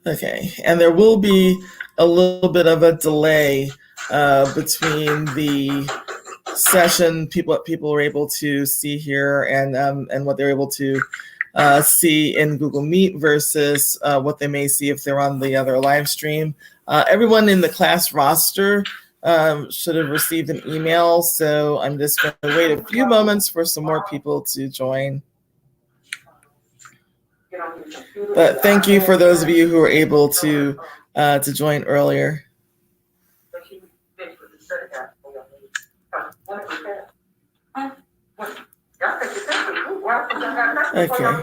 Okay, and there will be a little bit of a delay between the session, what people are able to see here and what they're able to see in Google Meet versus what they may see if they're on the other live stream. Everyone in the class roster should have received an email, so I'm just going to wait a few moments for some more people to join. But thank you for those of you who were able to join earlier. Okay.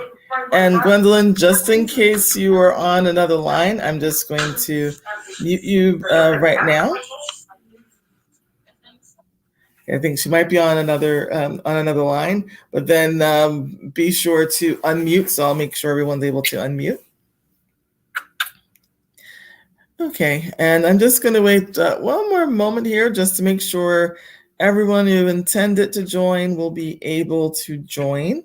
And Gwendolyn, just in case you are on another line, I'm just going to mute you right now. I think she might be on another line, but then be sure to unmute. So I'll make sure everyone's able to unmute. Okay, and I'm just going to wait one more moment here just to make sure everyone who intended to join will be able to join.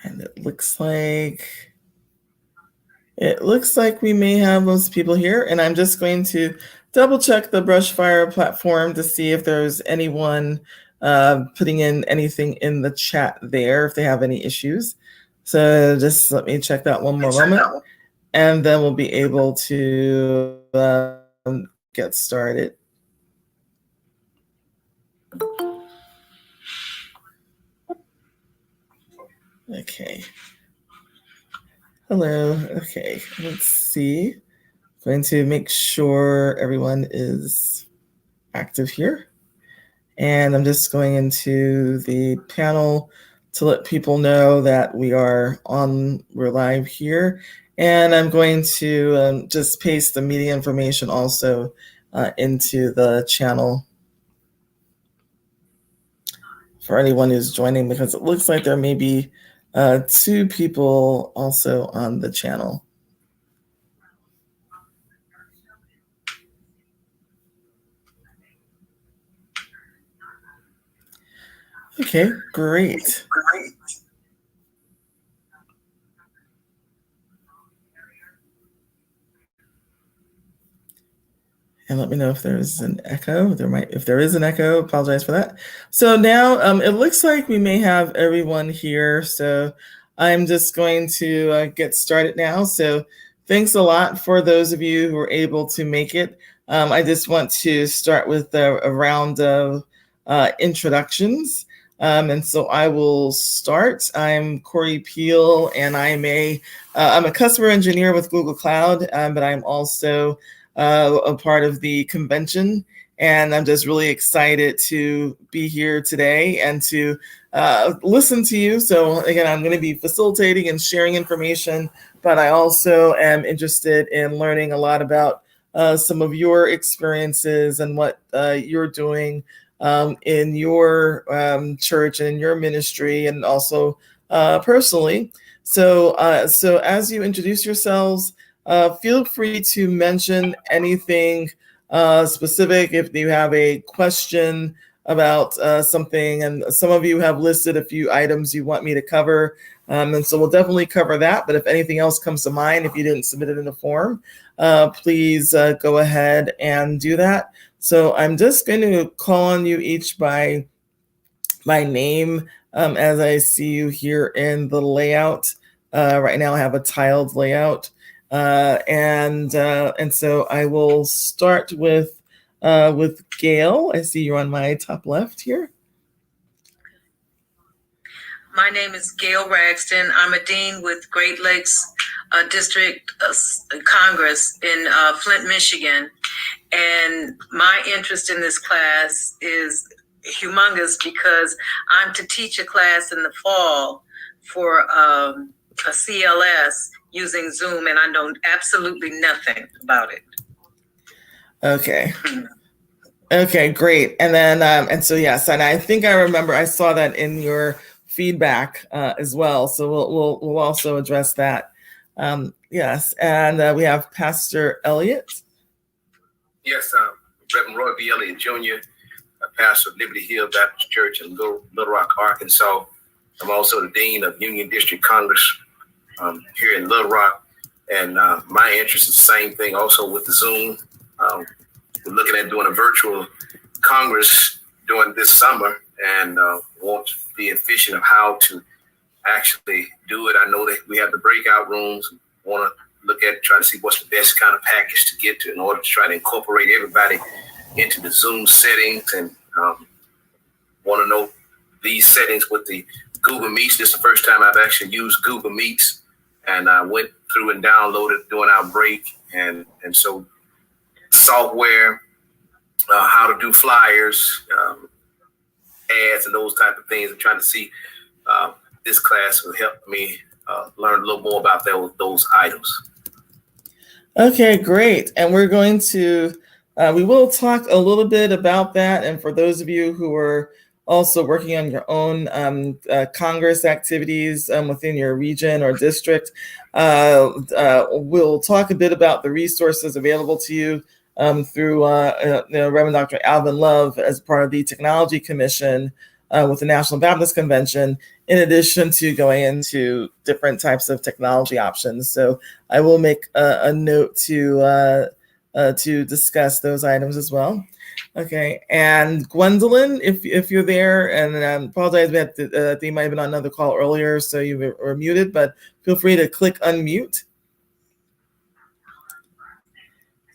And it looks like we may have most people here, and I'm just going to double check the Brushfire platform to see if there's anyone putting in anything in the chat there, if they have any issues. So just let me check that one more moment, and then we'll be able to get started. Okay. Hello. Okay, let's see. Going to make sure everyone is active here. And I'm just going into the panel to let people know that we're live here. And I'm going to just paste the meeting information also into the channel for anyone who's joining, because it looks like there may be 2 people also on the channel. Okay, great. And let me know if there's an echo. If there is an echo, apologize for that. So now it looks like we may have everyone here. So I'm just going to get started now. So thanks a lot for those of you who were able to make it. I just want to start with a round of introductions. And so I will start. I'm Corey Peel, and I'm a customer engineer with Google Cloud, but I'm also a part of the convention, and I'm just really excited to be here today and to listen to you. So again, I'm going to be facilitating and sharing information, but I also am interested in learning a lot about some of your experiences and what you're doing in your church and in your ministry, and also personally. So as you introduce yourselves, feel free to mention anything specific if you have a question about something. And some of you have listed a few items you want me to cover. And so we'll definitely cover that. But if anything else comes to mind, if you didn't submit it in the form, please go ahead and do that. So I'm just going to call on you each by name as I see you here in the layout. Right now I have a tiled layout. And so I will start with Gail. I see you're on my top left here. My name is Gail Ragston. I'm a dean with Great Lakes District Congress in Flint, Michigan. And my interest in this class is humongous because I'm to teach a class in the fall for a CLS using Zoom, and I know absolutely nothing about it. Okay. Okay, great. And then, and so, yes, and I think I remember I saw that in your feedback as well. So we'll also address that. Yes, and we have Pastor Elliott. Yes, Reverend Roy B. Elliott Jr., pastor of Liberty Hill Baptist Church in Little Rock, Arkansas. I'm also the Dean of Union District Congress here in Little Rock. And my interest is the same thing also with the Zoom. We're looking at doing a virtual Congress during this summer and want to be efficient of how to actually do it. I know that we have the breakout rooms, want to look at, try to see what's the best kind of package to get to in order to try to incorporate everybody into the Zoom settings, and want to know these settings with the Google Meets. This is the first time I've actually used Google Meets, and I went through and downloaded during our break, and so software, how to do flyers, ads, and those type of things. I'm trying to see this class will help me learn a little more about those items. Okay, great. And we're going to, we will talk a little bit about that. And for those of you who are also working on your own Congress activities within your region or district, we'll talk a bit about the resources available to you through Reverend Dr. Alvin Love as part of the Technology Commission with the National Baptist Convention, in addition to going into different types of technology options. So I will make a note to discuss those items as well. Okay, and Gwendolyn, if you're there, and I apologize that they might have been on another call earlier, so you were muted, but feel free to click unmute.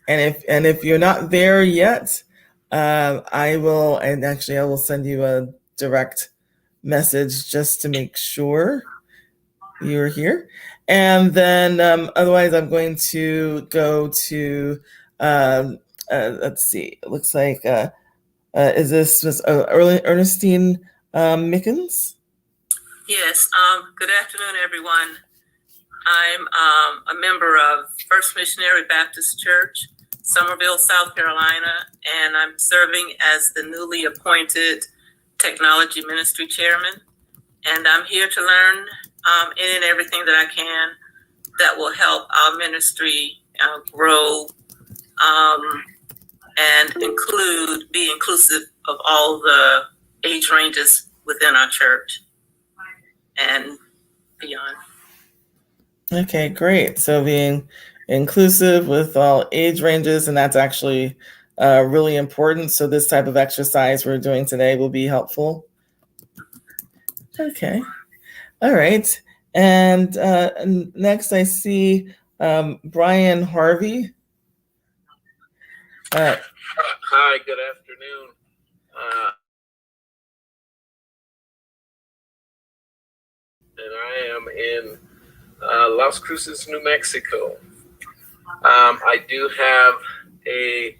And if you're not there yet, I will send you a direct message just to make sure you're here. And then otherwise, I'm going to go to, let's see, it looks like, is this Ernestine Mickens? Yes, good afternoon, everyone. I'm a member of First Missionary Baptist Church, Summerville, South Carolina, and I'm serving as the newly appointed Technology Ministry Chairman. And I'm here to learn any and everything that I can that will help our ministry grow and be inclusive of all the age ranges within our church and beyond. Okay, great. So being inclusive with all age ranges, and that's actually really important. So this type of exercise we're doing today will be helpful. Okay. All right. And next I see Brian Harvey. Hi, good afternoon. And I am in Las Cruces, New Mexico. I do have a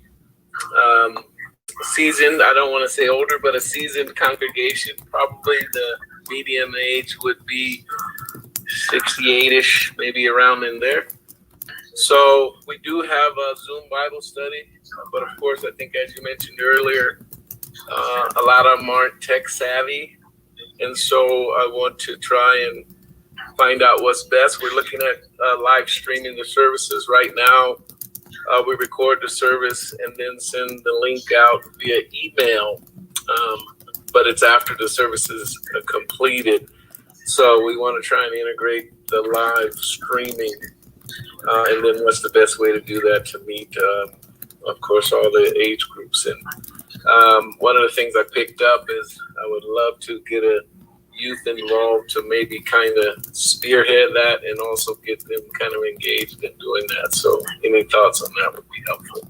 seasoned, I don't want to say older, but a seasoned congregation. Probably the median age would be 68-ish, maybe around in there. So we do have a Zoom Bible study, but of course, I think as you mentioned earlier, a lot of them aren't tech savvy. And so I want to try and find out what's best. We're looking at live streaming the services right now. We record the service and then send the link out via email, but it's after the service is completed. So we want to try and integrate the live streaming, and then what's the best way to do that to meet, of course, all the age groups. And one of the things I picked up is I would love to get a youth involved to maybe kind of spearhead that and also get them kind of engaged in doing that. So any thoughts on that would be helpful.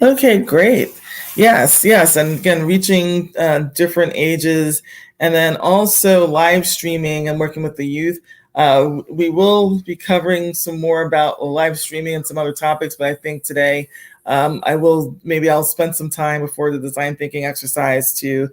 Okay, great. Yes. And again, reaching different ages, and then also live streaming and working with the youth. We will be covering some more about live streaming and some other topics, but I think today I'll spend some time before the design thinking exercise to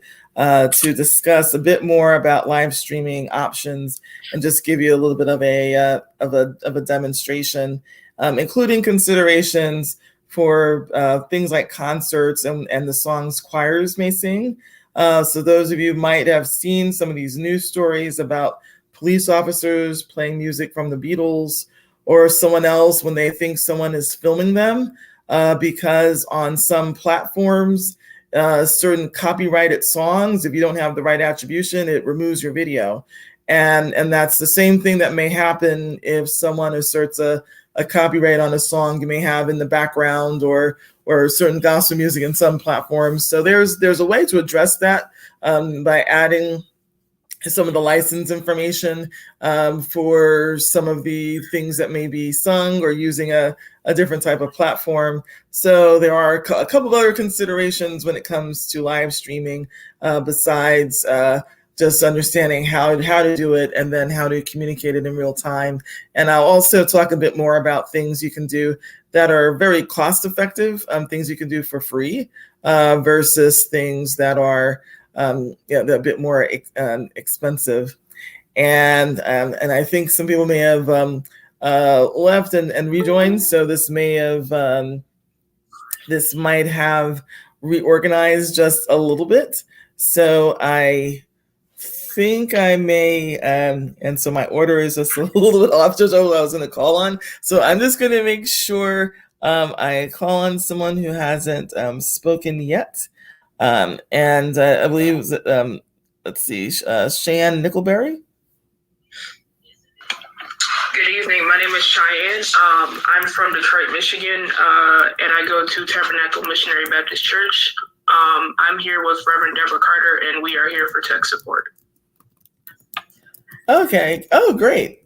discuss a bit more about live streaming options and just give you a little bit of a demonstration, including considerations for things like concerts and the songs choirs may sing. So those of you might have seen some of these news stories about police officers playing music from the Beatles, or someone else when they think someone is filming them, because on some platforms, certain copyrighted songs, if you don't have the right attribution, it removes your video. And that's the same thing that may happen if someone asserts a copyright on a song you may have in the background or certain gospel music in some platforms. So there's a way to address that by adding some of the license information for some of the things that may be sung or using a different type of platform. So there are a couple of other considerations when it comes to live streaming besides just understanding how to do it and then how to communicate it in real time. And I'll also talk a bit more about things you can do that are very cost effective, things you can do for free versus things that are they're a bit more expensive. And I think some people may have left and rejoined, so this might have reorganized just a little bit. So I think I may, and so my order is just a little bit off just what I was going to call on. So I'm just going to make sure I call on someone who hasn't spoken yet. And I believe, let's see, Shannon Nicholberry. Good evening. My name is Cheyenne. I'm from Detroit, Michigan, and I go to Tabernacle Missionary Baptist Church. I'm here with Reverend Deborah Carter, and we are here for tech support. Okay. Oh, great.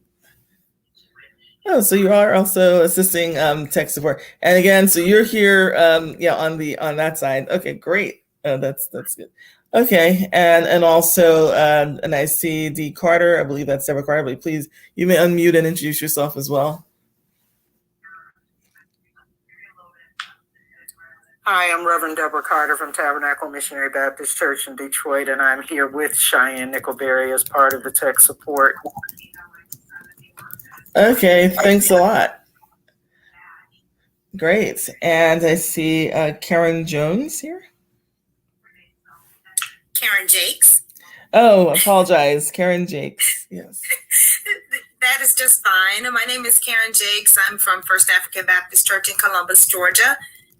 Oh, so you are also assisting tech support. And again, so you're here, on that side. Okay, great. That's good. Okay, and also, and I see D. Carter. I believe that's Deborah Carter. But please, you may unmute and introduce yourself as well. Hi, I'm Reverend Deborah Carter from Tabernacle Missionary Baptist Church in Detroit, and I'm here with Cheyenne Nicholberry as part of the tech support. Okay, thanks a lot. Great, and I see Karen Jones here. Karen Jakes. Oh, apologize, Karen Jakes. Yes. That is just fine. My name is Karen Jakes. I'm from First African Baptist Church in Columbus, Georgia.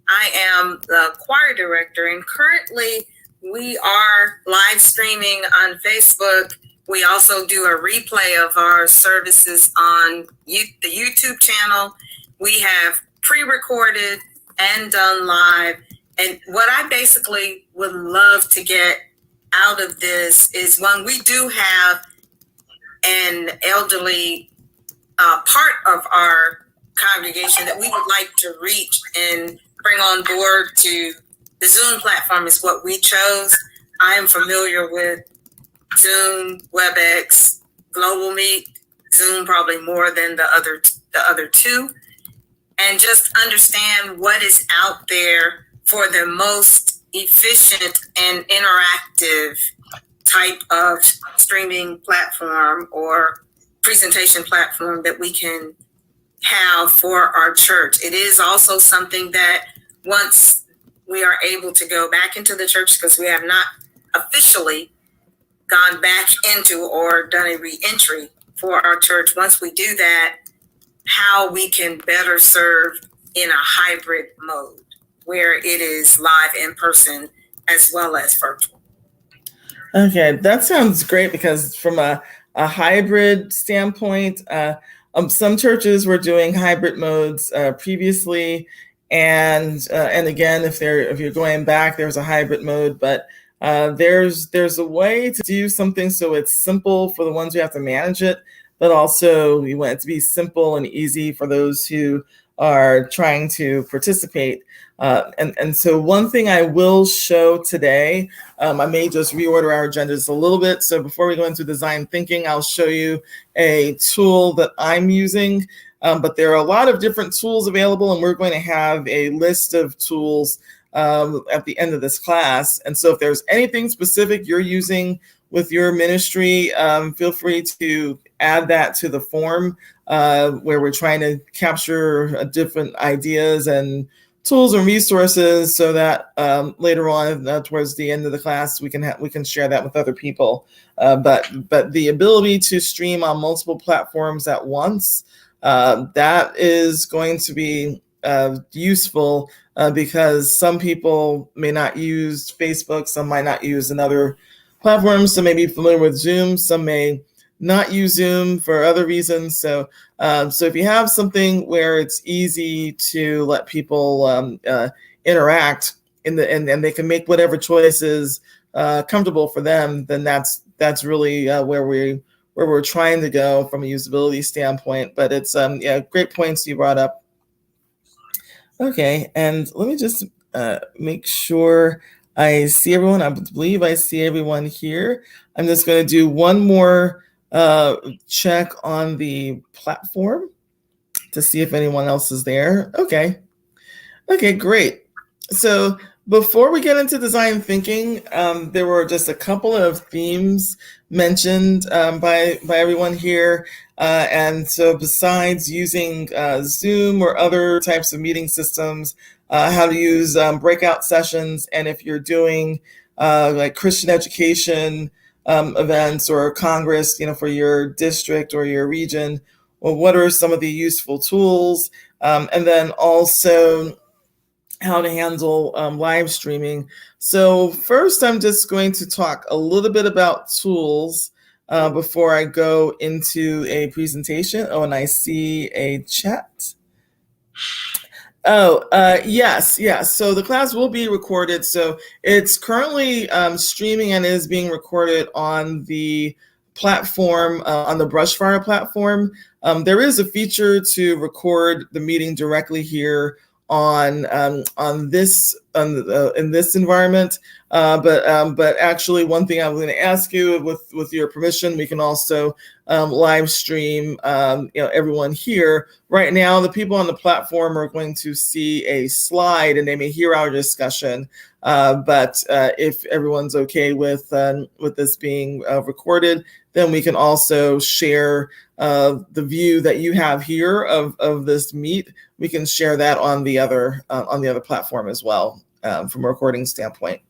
I am the choir director, and currently we are live streaming on Facebook. We also do a replay of our services on the YouTube channel. We have pre-recorded and done live. And what I basically would love to get out of this is when we do have an elderly part of our congregation that we would like to reach and bring on board to the Zoom platform is what we chose. I am familiar with Zoom, WebEx, Global Meet, Zoom probably more than the other two, and just understand what is out there for the most efficient and interactive type of streaming platform or presentation platform that we can have for our church. It is also something that once we are able to go back into the church, because we have not officially gone back into or done a re-entry for our church, once we do that, how we can better serve in a hybrid mode where it is live in person as well as virtual. Okay, that sounds great, because from a hybrid standpoint, some churches were doing hybrid modes previously, and again, if you're going back, there's a hybrid mode, but there's a way to do something so it's simple for the ones who have to manage it, but also we want it to be simple and easy for those who are trying to participate. And so one thing I will show today, I may just reorder our agendas a little bit. So before we go into design thinking, I'll show you a tool that I'm using. But there are a lot of different tools available, and we're going to have a list of tools at the end of this class. And so if there's anything specific you're using with your ministry, feel free to add that to the form where we're trying to capture different ideas and tools and resources, so that later on towards the end of the class we can share that with other people. But the ability to stream on multiple platforms at once, that is going to be useful because some people may not use Facebook, some might not use another platform, some may be familiar with Zoom, some may not use Zoom for other reasons. So if you have something where it's easy to let people interact and they can make whatever choices comfortable for them, then that's really where we're trying to go from a usability standpoint. But it's great points you brought up. Okay, and let me just make sure I see everyone. I believe I see everyone here. I'm just going to do one more check on the platform to see if anyone else is there. Okay, great. So before we get into design thinking, there were just a couple of themes mentioned by everyone here. And so besides using Zoom or other types of meeting systems, how to use breakout sessions, and if you're doing like Christian education events or Congress, for your district or your region, well, what are some of the useful tools? And then also how to handle live streaming. So first, I'm just going to talk a little bit about tools before I go into a presentation. Oh, and I see a chat. Oh, yes. So the class will be recorded. So it's currently streaming and is being recorded on the platform, on the Brushfire platform. There is a feature to record the meeting directly here in this environment, but actually, one thing I'm going to ask you, with your permission, we can also live stream everyone here. Right now, the people on the platform are going to see a slide and they may hear our discussion. But if everyone's okay with this being recorded, then we can also share the view that you have here of this meet. We can share that on the other platform as well, from a recording standpoint.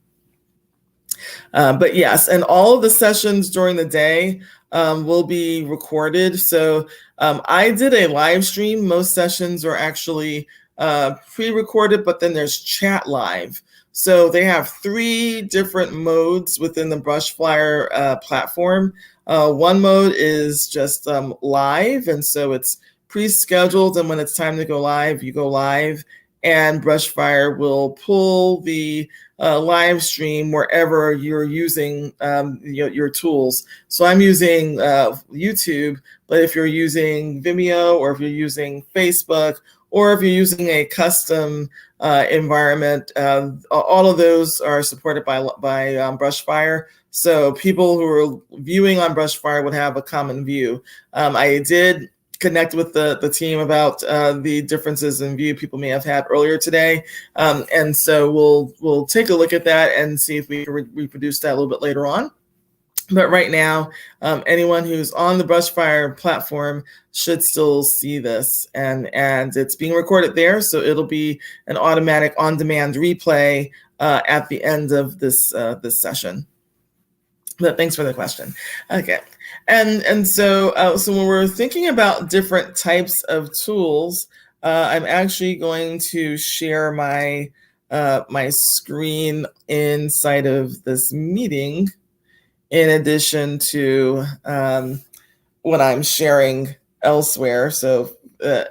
But yes, and all of the sessions during the day will be recorded. So I did a live stream. Most sessions are actually pre-recorded, but then there's chat live. So they have 3 different modes within the Brushfire platform. One mode is just live, and so it's pre-scheduled, and when it's time to go live, you go live, and Brushfire will pull the live stream wherever you're using your tools. So I'm using YouTube, but if you're using Vimeo, or if you're using Facebook, or if you're using a custom environment, all of those are supported by Brushfire. So people who are viewing on Brushfire would have a common view. I did connect with the team about the differences in view people may have had earlier today, and so we'll take a look at that and see if we can reproduce that a little bit later on. But right now, anyone who's on the Brushfire platform should still see this, and it's being recorded there, so it'll be an automatic on-demand replay at the end of this session. But thanks for the question. Okay, and so when we're thinking about different types of tools, I'm actually going to share my my screen inside of this meeting, in addition to what I'm sharing elsewhere. So,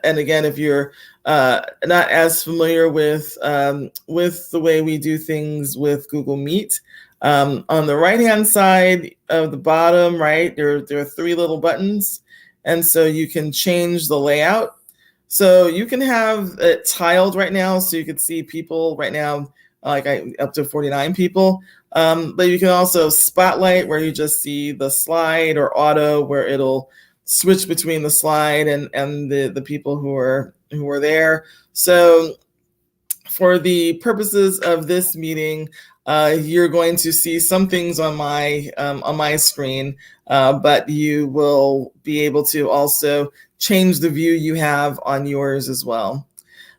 and again, if you're not as familiar with the way we do things with Google Meet, on the right-hand side of the bottom, right, there are 3 little buttons, and so you can change the layout. So you can have it tiled right now, so you can see people right now, up to 49 people. But you can also spotlight, where you just see the slide, or auto, where it'll switch between the slide and the people who are there. So for the purposes of this meeting, you're going to see some things on my screen, but you will be able to also change the view you have on yours as well.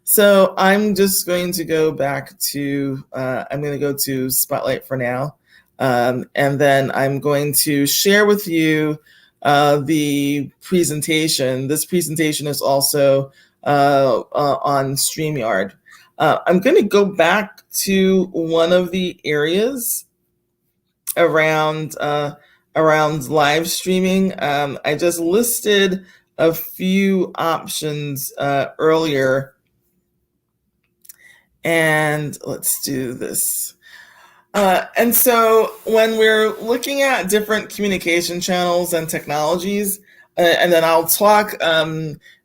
So I'm just going to go back to, I'm going to go to Spotlight for now. And then I'm going to share with you the presentation. This presentation is also on StreamYard. I'm going to go back to one of the areas around live streaming. I just listed a few options earlier, and let's do this. And so when we're looking at different communication channels and technologies, and then I'll talk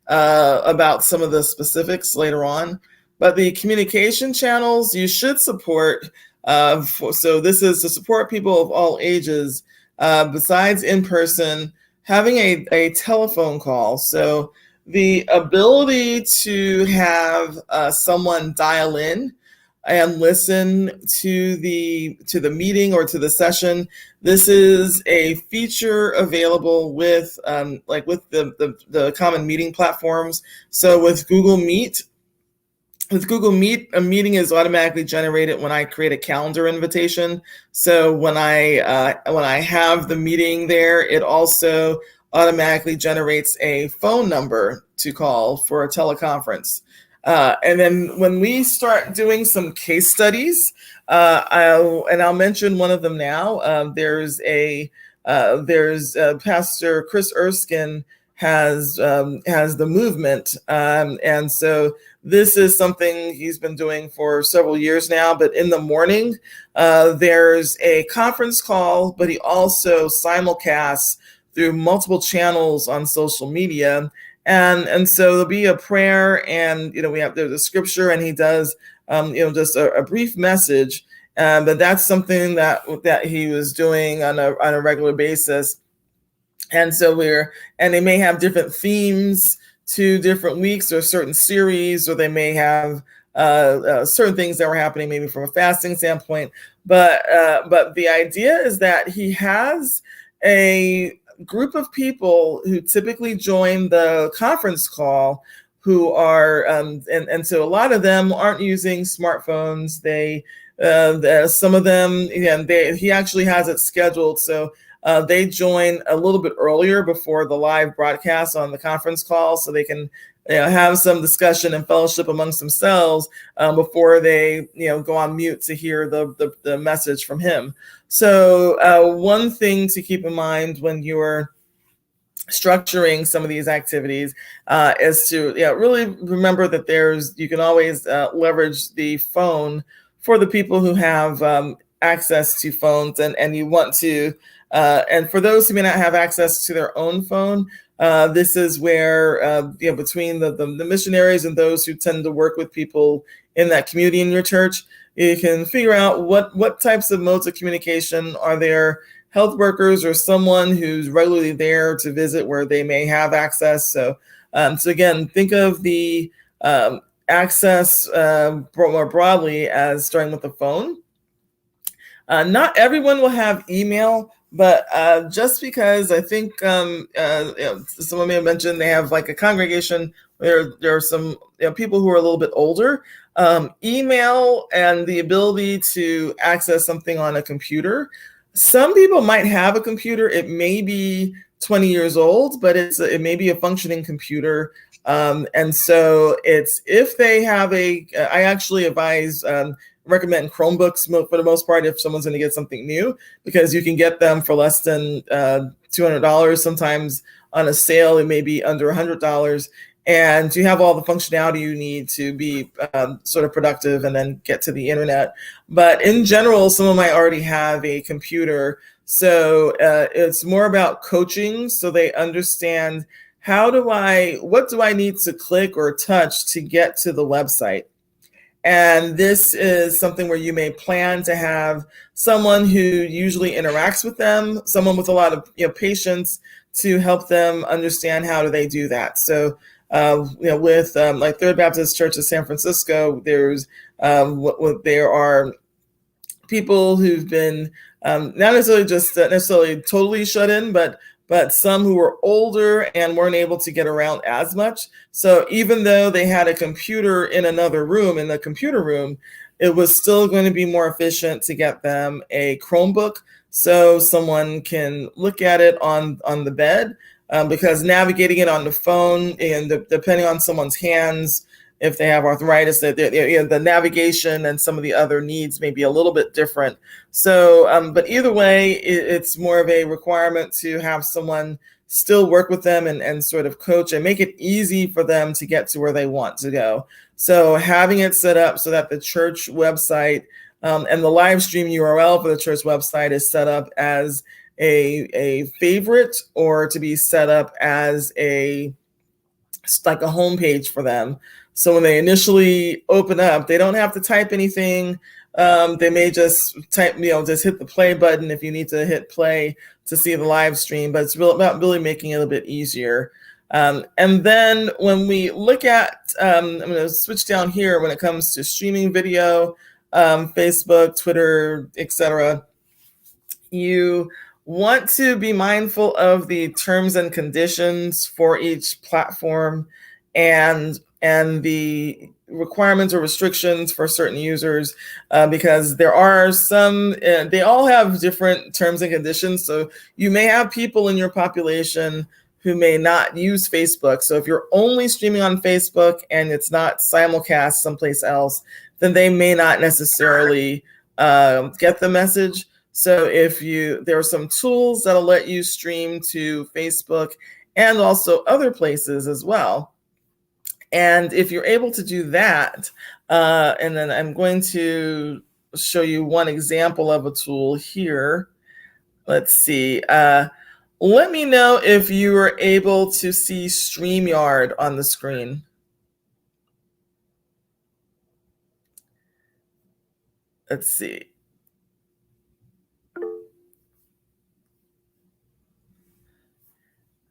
about some of the specifics later on, but the communication channels you should support, so this is to support people of all ages, besides in person, having a telephone call. So the ability to have someone dial in and listen to the meeting or to the session. This is a feature available with with the common meeting platforms. So with Google Meet, a meeting is automatically generated when I create a calendar invitation. So when I have the meeting there, it also automatically generates a phone number to call for a teleconference. And then when we start doing some case studies, I'll mention one of them now. There's Pastor Chris Erskine has the movement, and so this is something he's been doing for several years now. But in the morning, there's a conference call, but he also simulcasts through multiple channels on social media. And so there'll be a prayer, and there's a scripture, and he does just a brief message. But that's something that he was doing on a regular basis. And so they may have different themes to different weeks or certain series, or they may have certain things that were happening maybe from a fasting standpoint. But the idea is that he has a group of people who typically join the conference call who are and so a lot of them aren't using smartphones. Some of them, he actually has it scheduled so they join a little bit earlier before the live broadcast on the conference call, so they can have some discussion and fellowship amongst themselves before they go on mute to hear the message from him. So one thing to keep in mind when you're structuring some of these activities is to really remember that you can always leverage the phone for the people who have access to phones, and you want to and for those who may not have access to their own phone, this is where between the missionaries and those who tend to work with people in that community in your church, you can figure out what types of modes of communication are there. Health workers or someone who's regularly there to visit where they may have access. So again, think of the access more broadly as starting with the phone. Not everyone will have email, but just because I think someone may have mentioned they have like a congregation where there are some people who are a little bit older. Email and the ability to access something on a computer. Some people might have a computer. It may be 20 years old, but it may be a functioning computer. And so if they have I actually recommend Chromebooks for the most part if someone's going to get something new, because you can get them for less than $200. Sometimes on a sale, it may be under $100. And you have all the functionality you need to be sort of productive and then get to the internet. But in general, someone might already have a computer. So it's more about coaching so they understand what do I need to click or touch to get to the website. And this is something where you may plan to have someone who usually interacts with them, someone with a lot of patience to help them understand how do they do that. So with like Third Baptist Church of San Francisco, there are people who've been not necessarily totally shut in, but some who were older and weren't able to get around as much. So even though they had a computer in another room, in the computer room, it was still going to be more efficient to get them a Chromebook so someone can look at it on the bed, because navigating it on the phone and depending on someone's hands, if they have arthritis, the navigation and some of the other needs may be a little bit different. So, but either way, it's more of a requirement to have someone still work with them and sort of coach and make it easy for them to get to where they want to go. So having it set up so that the church website and the live stream URL for the church website is set up as a favorite, or to be set up as like a homepage for them. So when they initially open up, they don't have to type anything. They may just type, just hit the play button if you need to hit play to see the live stream, but it's about really making it a bit easier. And then when we look at, I'm going to switch down here when it comes to streaming video, Facebook, Twitter, etc. You want to be mindful of the terms and conditions for each platform and the requirements or restrictions for certain users, because there are some, they all have different terms and conditions. So you may have people in your population who may not use Facebook. So if you're only streaming on Facebook and it's not simulcast someplace else, then they may not necessarily get the message. So there are some tools that'll let you stream to Facebook and also other places as well. And if you're able to do that, and then I'm going to show you one example of a tool here. Let's see. Let me know if you are able to see StreamYard on the screen. Let's see.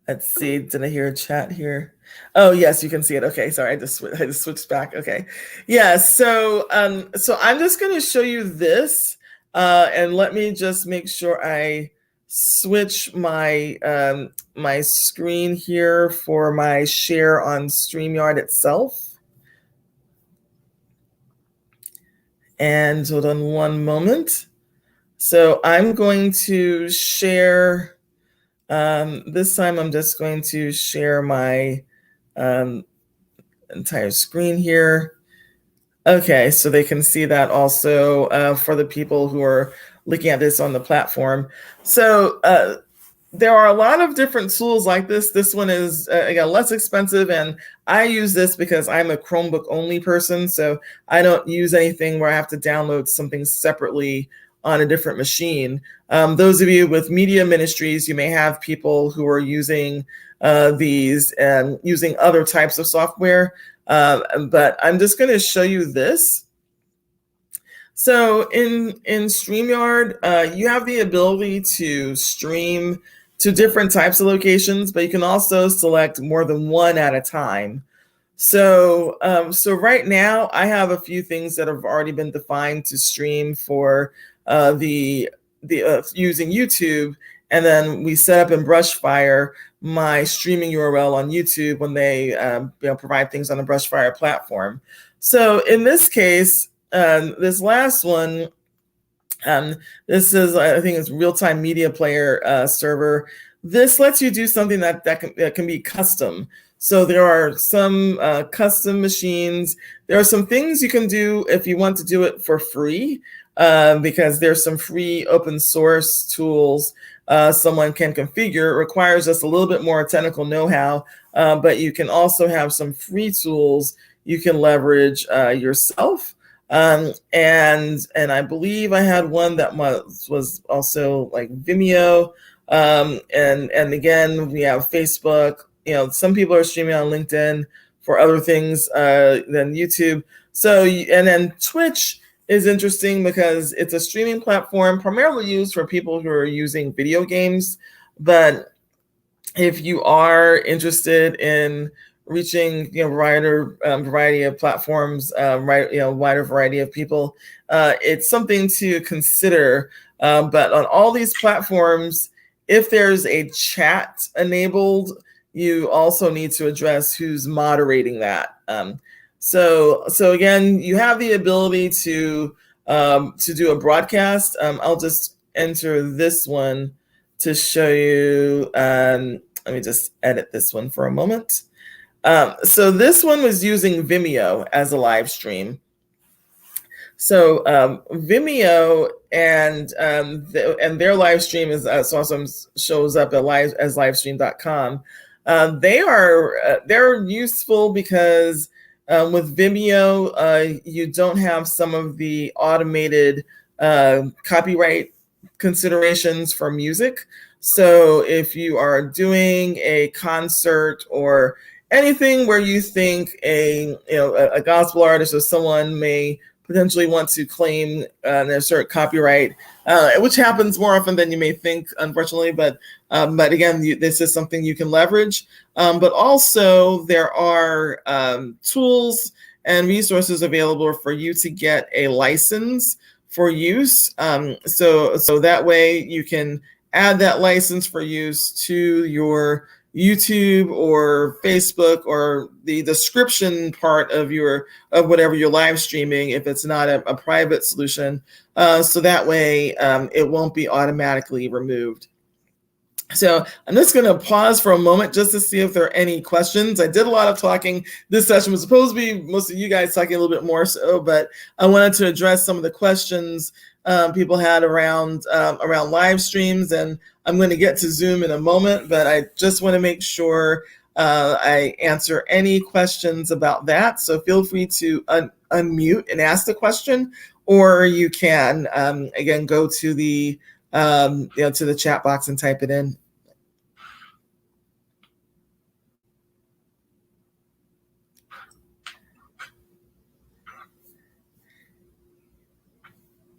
Let's see. Did I hear a chat here? Oh, yes, you can see it. Okay, sorry, I just switched back. Okay, yeah. So I'm just going to show you this, and let me just make sure I switch my my screen here for my share on StreamYard itself. And hold on one moment. So I'm going to share. This time I'm just going to share my entire screen here. Okay, so they can see that also for the people who are looking at this on the platform. So there are a lot of different tools like this. This one is again less expensive, and I use this because I'm a Chromebook only person, so I don't use anything where I have to download something separately on a different machine. Those of you with media ministries, you may have people who are using these and using other types of software, but I'm just going to show you this. So in StreamYard, you have the ability to stream to different types of locations, but you can also select more than one at a time. So right now I have a few things that have already been defined to stream for the using YouTube, and then we set up in Brushfire my streaming URL on YouTube when they provide things on the Brushfire platform. So in this case, this last one, this is, I think it's real-time media player server. This lets you do something that can be custom. So there are some custom machines. There are some things you can do if you want to do it for free, because there's some free open source tools someone can configure. It requires just a little bit more technical know-how, but you can also have some free tools you can leverage yourself. And I believe I had one that was also like Vimeo. And again, we have Facebook. Some people are streaming on LinkedIn for other things than YouTube. So, and then Twitch is interesting because it's a streaming platform primarily used for people who are using video games. But if you are interested in reaching wider variety of platforms, wider variety of people, it's something to consider. But on all these platforms, if there's a chat enabled, you also need to address who's moderating that. So again, you have the ability to do a broadcast. I'll just enter this one to show you. Let me just edit this one for a moment. So this one was using Vimeo as a live stream. So Vimeo and their live stream is also shows up at livestream.com. They're useful because with Vimeo you don't have some of the automated copyright considerations for music. So if you are doing a concert or anything where you think a gospel artist or someone may potentially want to claim an assert copyright, which happens more often than you may think, unfortunately. But again, this is something you can leverage. But also there are tools and resources available for you to get a license for use. So that way you can add that license for use to your YouTube or Facebook or the description part of whatever you're live streaming if it's not a private solution. So that way it won't be automatically removed. So I'm just going to pause for a moment just to see if there are any questions. I did a lot of talking. This session was supposed to be most of you guys talking a little bit more so, but I wanted to address some of the questions people had around live streams, and I'm going to get to Zoom in a moment, but I just want to make sure I answer any questions about that. So feel free to unmute and ask the question, or you can again go to the to the chat box and type it in.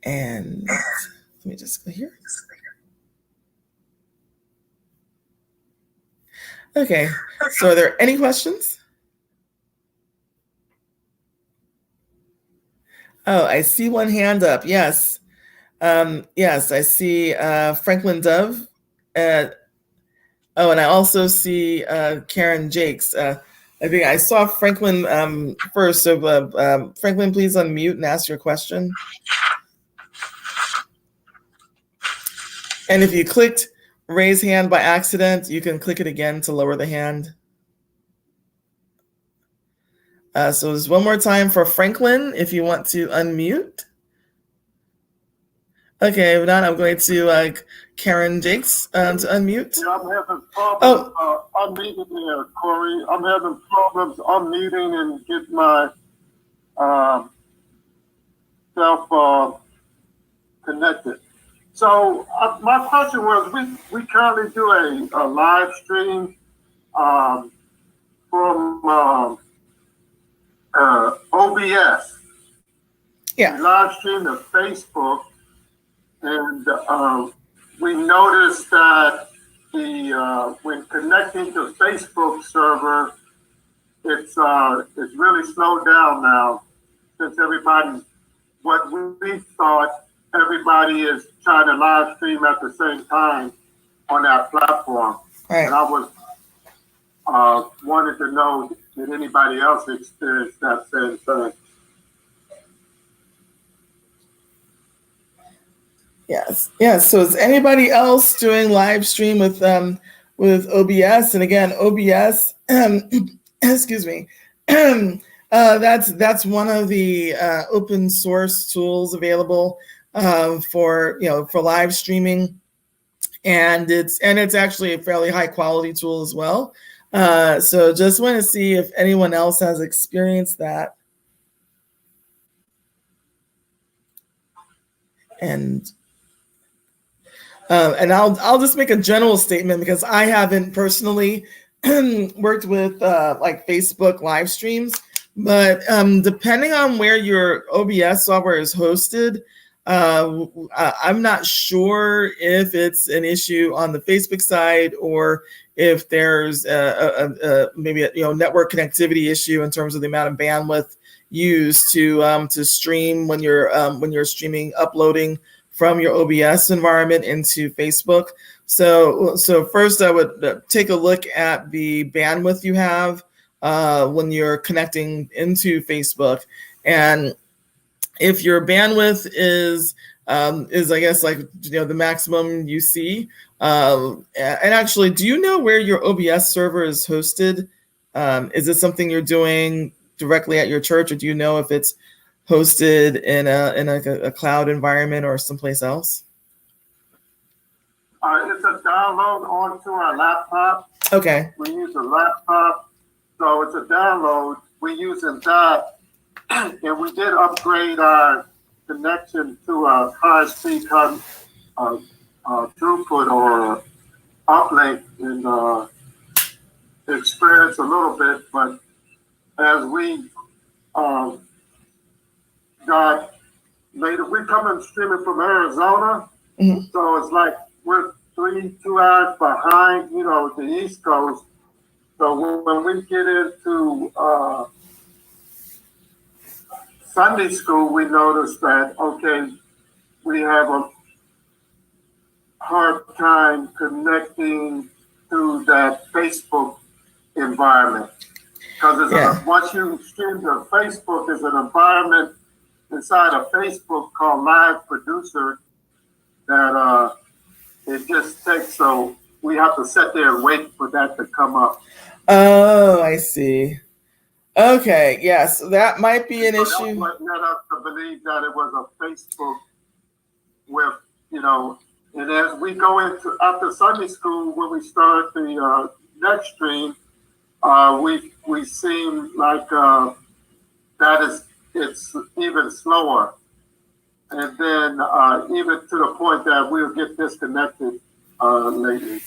And let me just go here. Okay, so are there any questions? Oh, I see one hand up. Yes. Yes, I see Franklin Dove. And I also see Karen Jakes. I think I saw Franklin first. So Franklin, please unmute and ask your question. And if you clicked raise hand by accident, you can click it again to lower the hand. So there's one more time for Franklin if you want to unmute. Okay, if not, I'm going to Karen Jakes to unmute. Yeah, I'm having problems unmuting there, Corey. I'm having problems unmuting and get my self connected. So my question was, we currently do a live stream from OBS. Yeah. We live stream to Facebook, and we noticed that when connecting to Facebook server, it's really slowed down now, since what we thought everybody is trying to live stream at the same time on that platform. Right. And I was wanted to know, did anybody else experience that same thing? Yes. Yes. So is anybody else doing live stream with OBS? And again, OBS, excuse me, that's one of the open source tools available for live streaming, and it's actually a fairly high quality tool as well. So just want to see if anyone else has experienced that. And I'll just make a general statement, because I haven't personally worked with like Facebook live streams, but depending on where your OBS software is hosted, I'm not sure if it's an issue on the Facebook side, or if there's maybe a network connectivity issue in terms of the amount of bandwidth used to stream when you're streaming, uploading from your OBS environment into Facebook. So first I would take a look at the bandwidth you have when you're connecting into Facebook, and if your bandwidth is I guess like the maximum you see. And actually, do you know where your OBS server is hosted? Is this something you're doing directly at your church, or do you know if it's hosted in a cloud environment or someplace else? It's a download onto our laptop. Okay. We use a laptop, so it's a download. We're using that, and we did upgrade our connection to a high speed throughput or uplink and experience a little bit, but as we got later, we're coming streaming from Arizona, so it's like we're 2 hours behind, the East Coast. So when we get into Sunday school, we noticed that, okay, we have a hard time connecting to that Facebook environment. Because once you stream to Facebook, there's an environment inside of Facebook called Live Producer that it just takes, so we have to sit there and wait for that to come up. Oh, I see. Okay, yes, that might be an issue. That led us to believe that it was a Facebook with, and as we go into after Sunday school, when we start the next stream, we seem like it's even slower, and then even to the point that we'll get disconnected lately.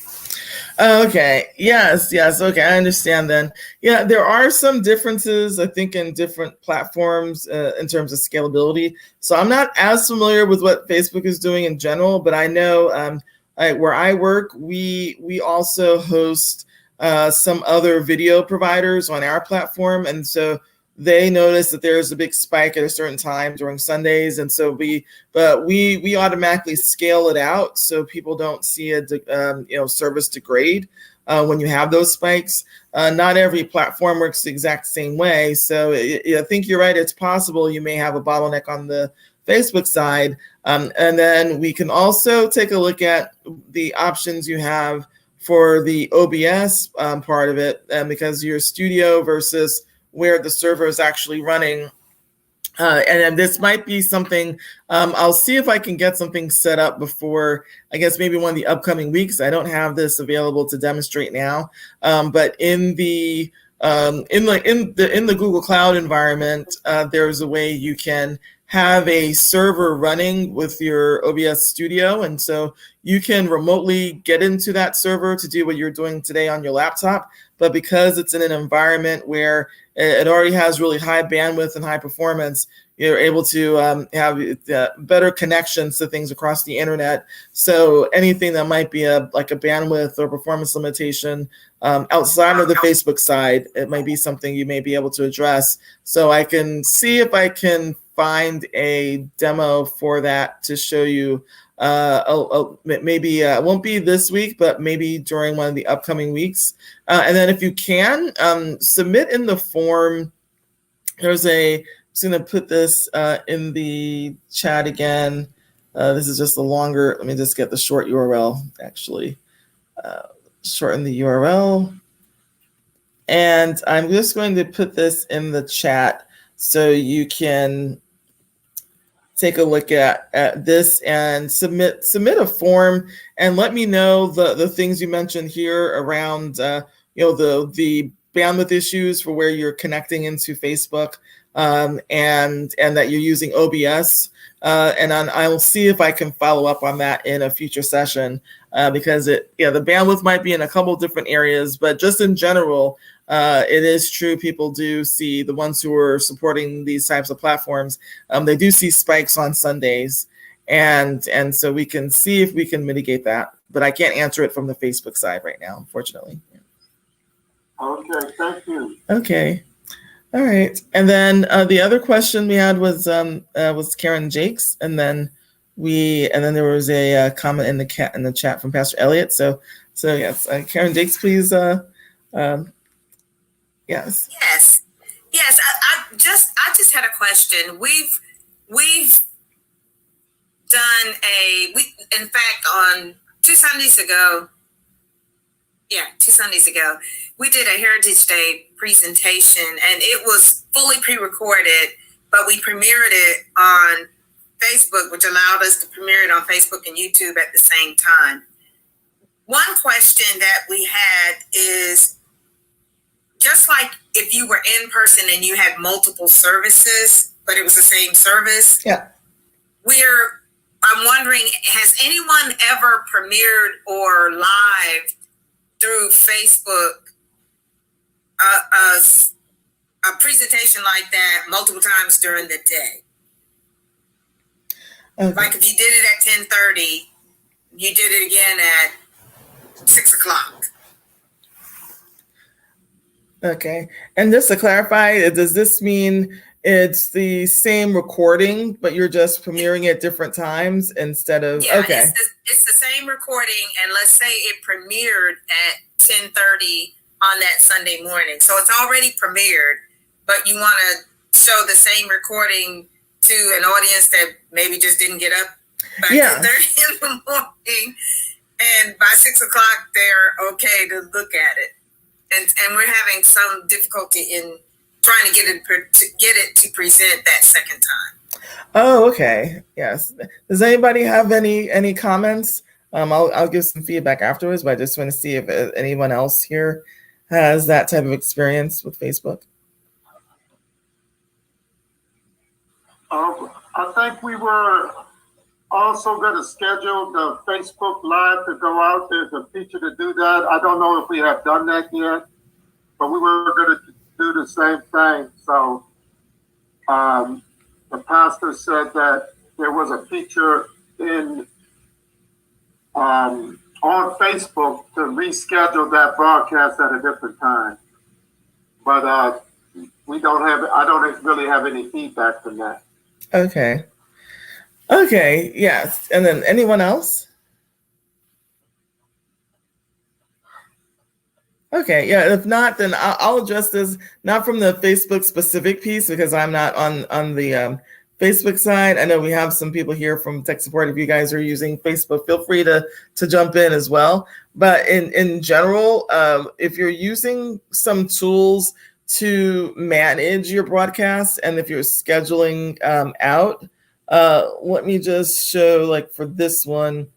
Okay. Yes. Okay. I understand then. Yeah, there are some differences, I think, in different platforms in terms of scalability. So I'm not as familiar with what Facebook is doing in general, but I know where I work, we also host some other video providers on our platform. And so they notice that there's a big spike at a certain time during Sundays. And so we automatically scale it out so people don't see a service degrade when you have those spikes. Not every platform works the exact same way. So I think you're right. It's possible you may have a bottleneck on the Facebook side. And then we can also take a look at the options you have for the OBS part of it, because your studio versus where the server is actually running. And this might be something, I'll see if I can get something set up before, I guess maybe one of the upcoming weeks. I don't have this available to demonstrate now, but in the Google Cloud environment, there's a way you can have a server running with your OBS studio. And so you can remotely get into that server to do what you're doing today on your laptop. But because it's in an environment where it already has really high bandwidth and high performance, you're able to have better connections to things across the internet. So anything that might be like a bandwidth or performance limitation outside of the Facebook side, it might be something you may be able to address. So I can see if I can find a demo for that to show you. Maybe it won't be this week, but maybe during one of the upcoming weeks. And then if you can, submit in the form. I'm just going to put this in the chat again. This is just a longer, let me just get the short URL, actually. Shorten the URL. And I'm just going to put this in the chat so you can take a look at this and submit a form and let me know the things you mentioned here around the bandwidth issues for where you're connecting into Facebook, and that you're using OBS, and I'll see if I can follow up on that in a future session, because the bandwidth might be in a couple different areas, but just in general, it is true. People do see, the ones who are supporting these types of platforms, they do see spikes on Sundays, and so we can see if we can mitigate that. But I can't answer it from the Facebook side right now, unfortunately. Okay, thank you. Okay, all right. And then the other question we had was Karen Jakes, and then there was a comment in the chat from Pastor Elliott. So yes, Karen Jakes, please. Yes. Yes. I just had a question. we've done in fact, on 2 Sundays ago, we did a Heritage Day presentation, and it was fully pre-recorded, but we premiered it on Facebook, which allowed us to premiere it on Facebook and YouTube at the same time. One question that we had is, just like if you were in person and you had multiple services, but it was the same service. Yeah. I'm wondering, has anyone ever premiered or live through Facebook a presentation like that multiple times during the day? Okay. Like if you did it at 10:30, you did it again at 6 o'clock. Okay. And just to clarify, does this mean it's the same recording, but you're just premiering at different times instead of, Yeah, okay. it's the same recording, and let's say it premiered at 10:30 on that Sunday morning. So it's already premiered, but you want to show the same recording to an audience that maybe just didn't get up by 10:30 in the morning, and by 6 o'clock they're okay to look at it. And we're having some difficulty in trying to get it to present that second time. Oh, okay. Yes. Does anybody have any comments? I'll give some feedback afterwards, but I just want to see if anyone else here has that type of experience with Facebook. I think we were also going to schedule the Facebook Live to go out. There's a feature to do that. I don't know if we have done that yet, but we were going to do the same thing. So the pastor said that there was a feature on Facebook to reschedule that broadcast at a different time. But I don't really have any feedback from that. Okay. Okay. Yes. And then anyone else? Okay. Yeah. If not, then I'll address this not from the Facebook specific piece because I'm not on the Facebook side. I know we have some people here from tech support. If you guys are using Facebook, feel free to jump in as well. But in general, if you're using some tools to manage your broadcast, and if you're scheduling out, let me just show, like for this one,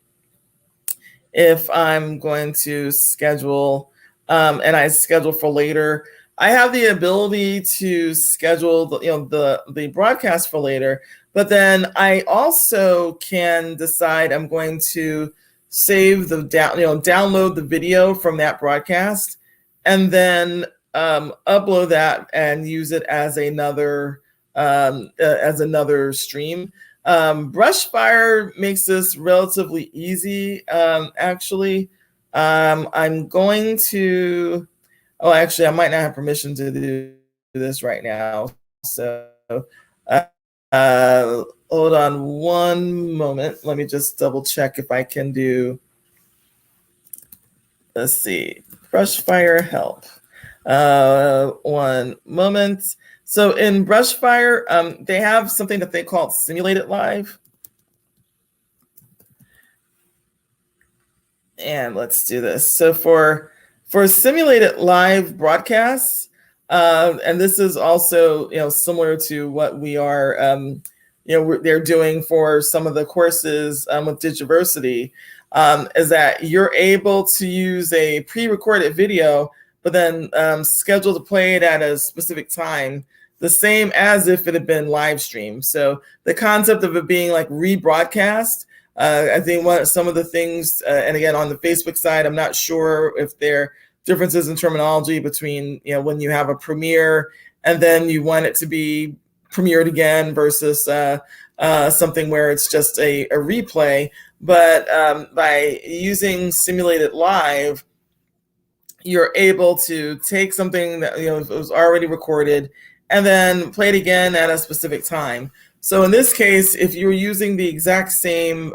if I'm going to schedule and I schedule for later, I have the ability to schedule the broadcast for later, but then I also can decide I'm going to save download the video from that broadcast and then upload that and use it as another stream. Brushfire makes this relatively easy. Actually, I'm going to. Oh, actually, I might not have permission to do this right now. So, hold on one moment. Let me just double check if I can do. Let's see. Brushfire help. One moment. So in Brushfire, they have something that they call Simulated Live. And let's do this. So for Simulated Live broadcasts, and this is also similar to what we are they're doing for some of the courses with DigiVersity, is that you're able to use a pre-recorded video, but then schedule to play it at a specific time, the same as if it had been live streamed. So the concept of it being like rebroadcast, I think some of the things, and again, on the Facebook side, I'm not sure if there are differences in terminology between, when you have a premiere and then you want it to be premiered again versus something where it's just a replay. But by using Simulated Live, you're able to take something that was already recorded and then play it again at a specific time. So in this case, if you're using the exact same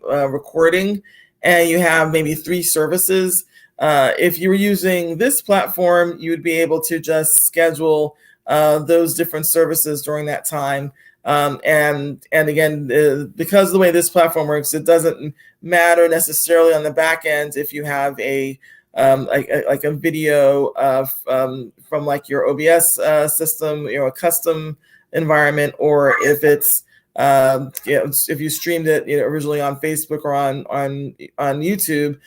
recording and you have maybe 3 services, if you were using this platform, you would be able to just schedule those different services during that time. And again, because of the way this platform works, it doesn't matter necessarily on the back end if you have a like a video from like your OBS system, a custom environment, or if it's if you streamed it originally on Facebook or on YouTube,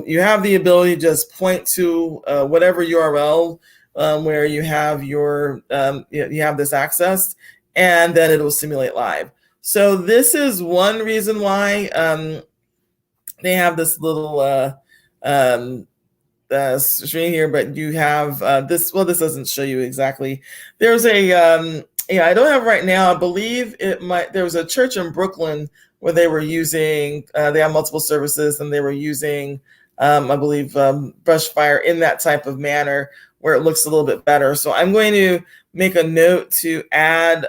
you have the ability to just point to whatever URL where you have your you have this access, and then it'll simulate live. So this is one reason why they have this little screen here, but you have this. Well, this doesn't show you exactly. There's a I don't have right now. I believe there was a church in Brooklyn where they were using. They have multiple services, and they were using, I believe, Brushfire in that type of manner where it looks a little bit better. So I'm going to make a note to add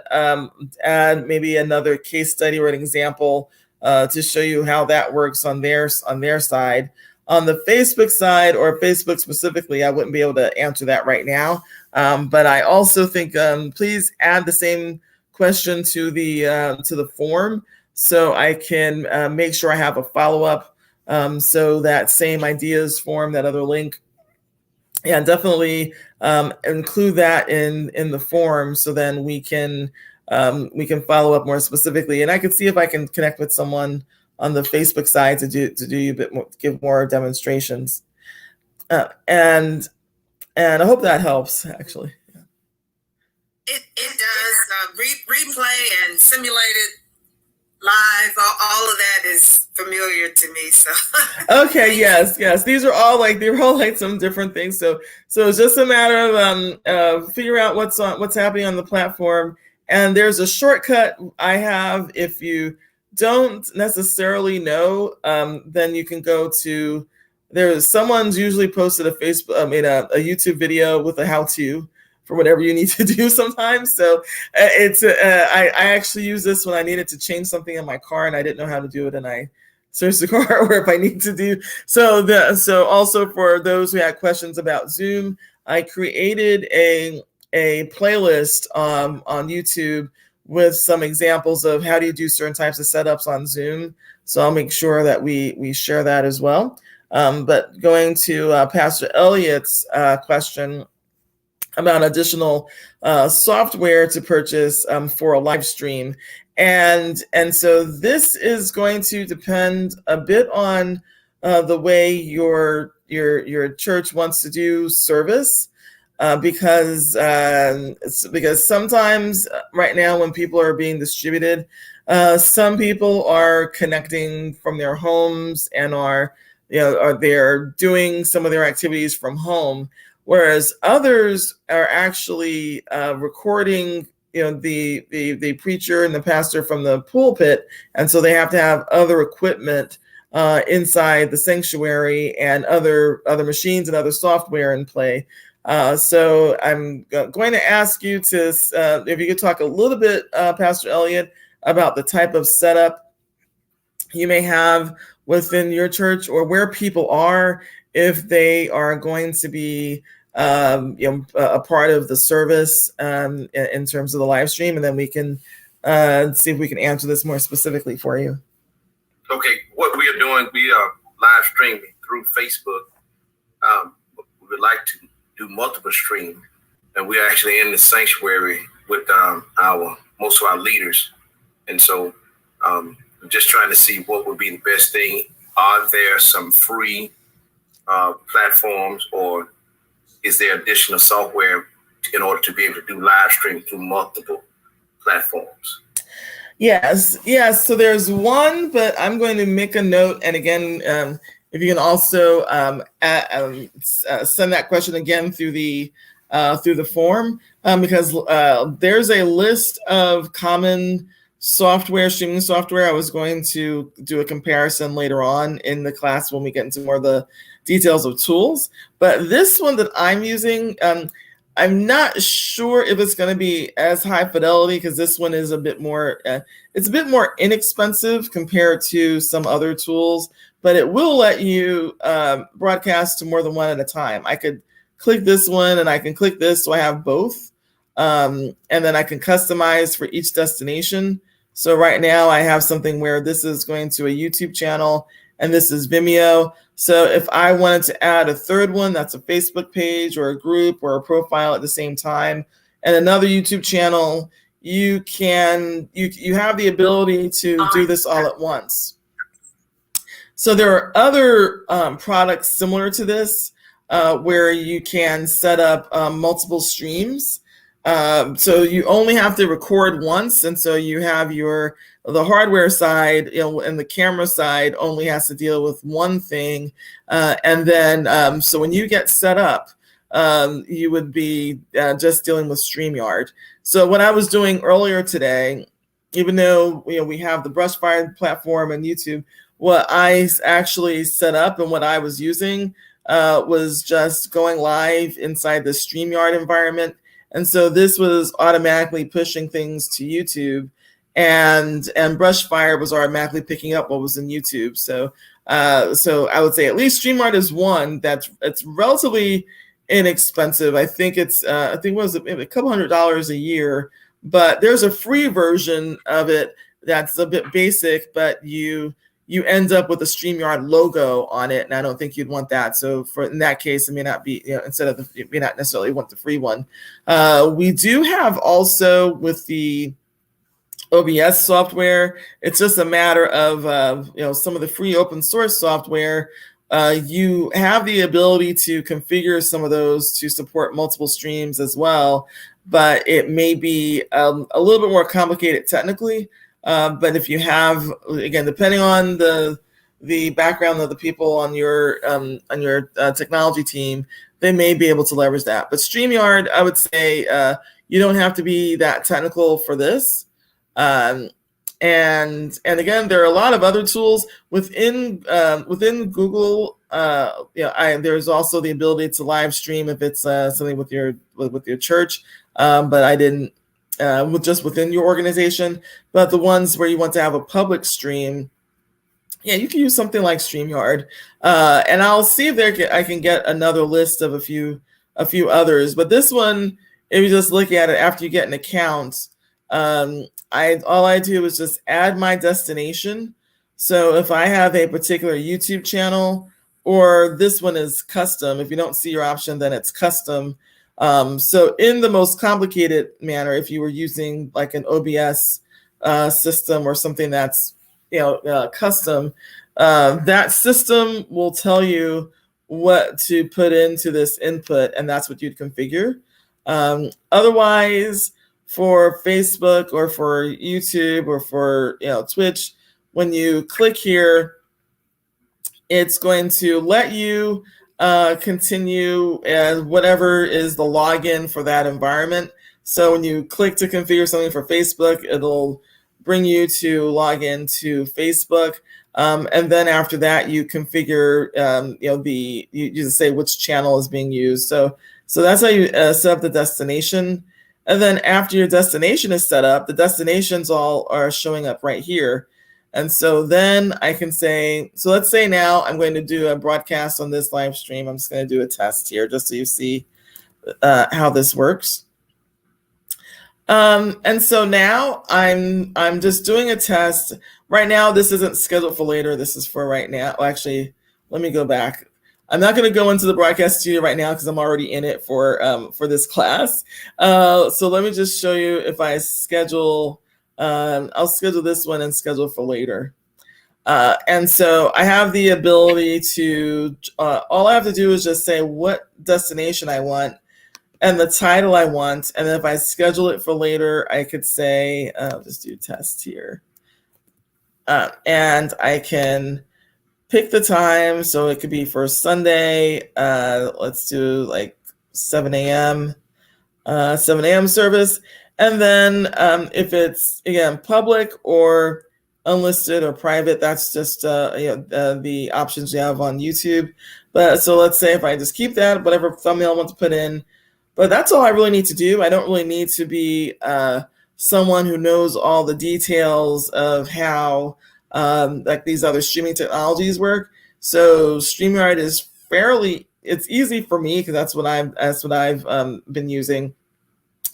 maybe another case study or an example to show you how that works on their side. On the Facebook side, or Facebook specifically, I wouldn't be able to answer that right now. But I also think please add the same question to the form so I can make sure I have a follow-up. So that same ideas form, that other link, yeah, definitely include that in the form, so then we can follow up more specifically. And I can see if I can connect with someone on the Facebook side to do a bit more, give more demonstrations, and I hope that helps. Actually, it does. Replay and simulated live. All of that is familiar to me. So okay, yes. These are all they're all like some different things. So it's just a matter of figure out what's happening on the platform. And there's a shortcut I have if you don't necessarily know, then you can go to, someone's usually posted a YouTube video with a how-to for whatever you need to do sometimes. So I actually use this when I needed to change something in my car and I didn't know how to do it, and I searched the car, or if I need to do so also for those who had questions about Zoom, I created a playlist on YouTube with some examples of how do you do certain types of setups on Zoom. So I'll make sure that we share that as well. But going to Pastor Elliott's question about additional software to purchase for a live stream. And so this is going to depend a bit on the way your church wants to do service. Because sometimes right now when people are being distributed, some people are connecting from their homes and they're doing some of their activities from home, whereas others are actually recording the preacher and the pastor from the pulpit, and so they have to have other equipment inside the sanctuary and other machines and other software in play. So I'm going to ask you to, if you could talk a little bit, Pastor Elliott, about the type of setup you may have within your church, or where people are if they are going to be a part of the service in terms of the live stream, and then we can see if we can answer this more specifically for you. Okay, what we are doing, we are live streaming through Facebook. We would like to do multiple stream, and we're actually in the sanctuary with most of our leaders, and so we're just trying to see what would be the best thing. Are there some free platforms, or is there additional software in order to be able to do live stream through multiple platforms? Yes. So there's one, but I'm going to make a note, and again, if you can also send that question again through the form, because there's a list of common streaming software. I was going to do a comparison later on in the class when we get into more of the details of tools. But this one that I'm using, I'm not sure if it's going to be as high fidelity, because this one is a bit more, it's a bit more inexpensive compared to some other tools, but it will let you broadcast to more than one at a time. I could click this one and I can click this, so I have both. and then I can customize for each destination. So right now I have something where this is going to a YouTube channel and this is Vimeo. So if I wanted to add a third one, that's a Facebook page or a group or a profile at the same time, and another YouTube channel, you have the ability to do this all at once. So there are other products similar to this where you can set up multiple streams. So you only have to record once, and so you have the hardware side, and the camera side only has to deal with one thing, and then so when you get set up, you would be just dealing with StreamYard. So what I was doing earlier today, even though we have the Brushfire platform and YouTube, what I actually set up and what I was using was just going live inside the StreamYard environment. And so this was automatically pushing things to YouTube, and Brushfire was automatically picking up what was in YouTube. So I would say at least StreamYard is one it's relatively inexpensive. I think it was a couple $100 a year, but there's a free version of it that's a bit basic, but you end up with a StreamYard logo on it, and I don't think you'd want that. So in that case, it may not be, you may not necessarily want the free one. We do have also with the OBS software, it's just a matter of some of the free open source software. You have the ability to configure some of those to support multiple streams as well, but it may be a little bit more complicated technically. But if you have, again, depending on the background of the people on your technology team, they may be able to leverage that. But StreamYard, I would say you don't have to be that technical for this. And again, there are a lot of other tools within Google. There's also the ability to live stream if it's something with your church, but I didn't. Just within your organization, but the ones where you want to have a public stream, you can use something like StreamYard, and I'll see if I can get another list of a few others. But this one, if you just look at it after you get an account, all I do is just add my destination. So if I have a particular YouTube channel, or this one is custom, if you don't see your option, then it's custom. So in the most complicated manner, if you were using like an OBS system or something that's custom, that system will tell you what to put into this input, and that's what you'd configure. Otherwise, for Facebook or for YouTube or for Twitch, when you click here, it's going to let you continue as whatever is the login for that environment. So when you click to configure something for Facebook, it'll bring you to log into Facebook. And then after that, you configure, you just say which channel is being used. So that's how you set up the destination. And then after your destination is set up, the destinations all are showing up right here. And so then I can say, so let's say now I'm going to do a broadcast on this live stream. I'm just going to do a test here just so you see how this works. And so now I'm just doing a test. Right now, this isn't scheduled for later. This is for right now. Well, actually, let me go back. I'm not going to go into the broadcast studio right now because I'm already in it for this class. So let me just show you if I schedule. I'll schedule this one and schedule for later. And so I have the ability to, all I have to do is just say what destination I want and the title I want. And then if I schedule it for later, I could say, I'll just do test here. And I can pick the time. So it could be for Sunday. Let's do like 7 a.m. 7 a.m. service. And then if it's, again, public or unlisted or private, that's just the options you have on YouTube. But so let's say if I just keep that, whatever thumbnail I want to put in, but that's all I really need to do. I don't really need to be someone who knows all the details of how like these other streaming technologies work. So StreamYard is it's easy for me because that's what I've been using.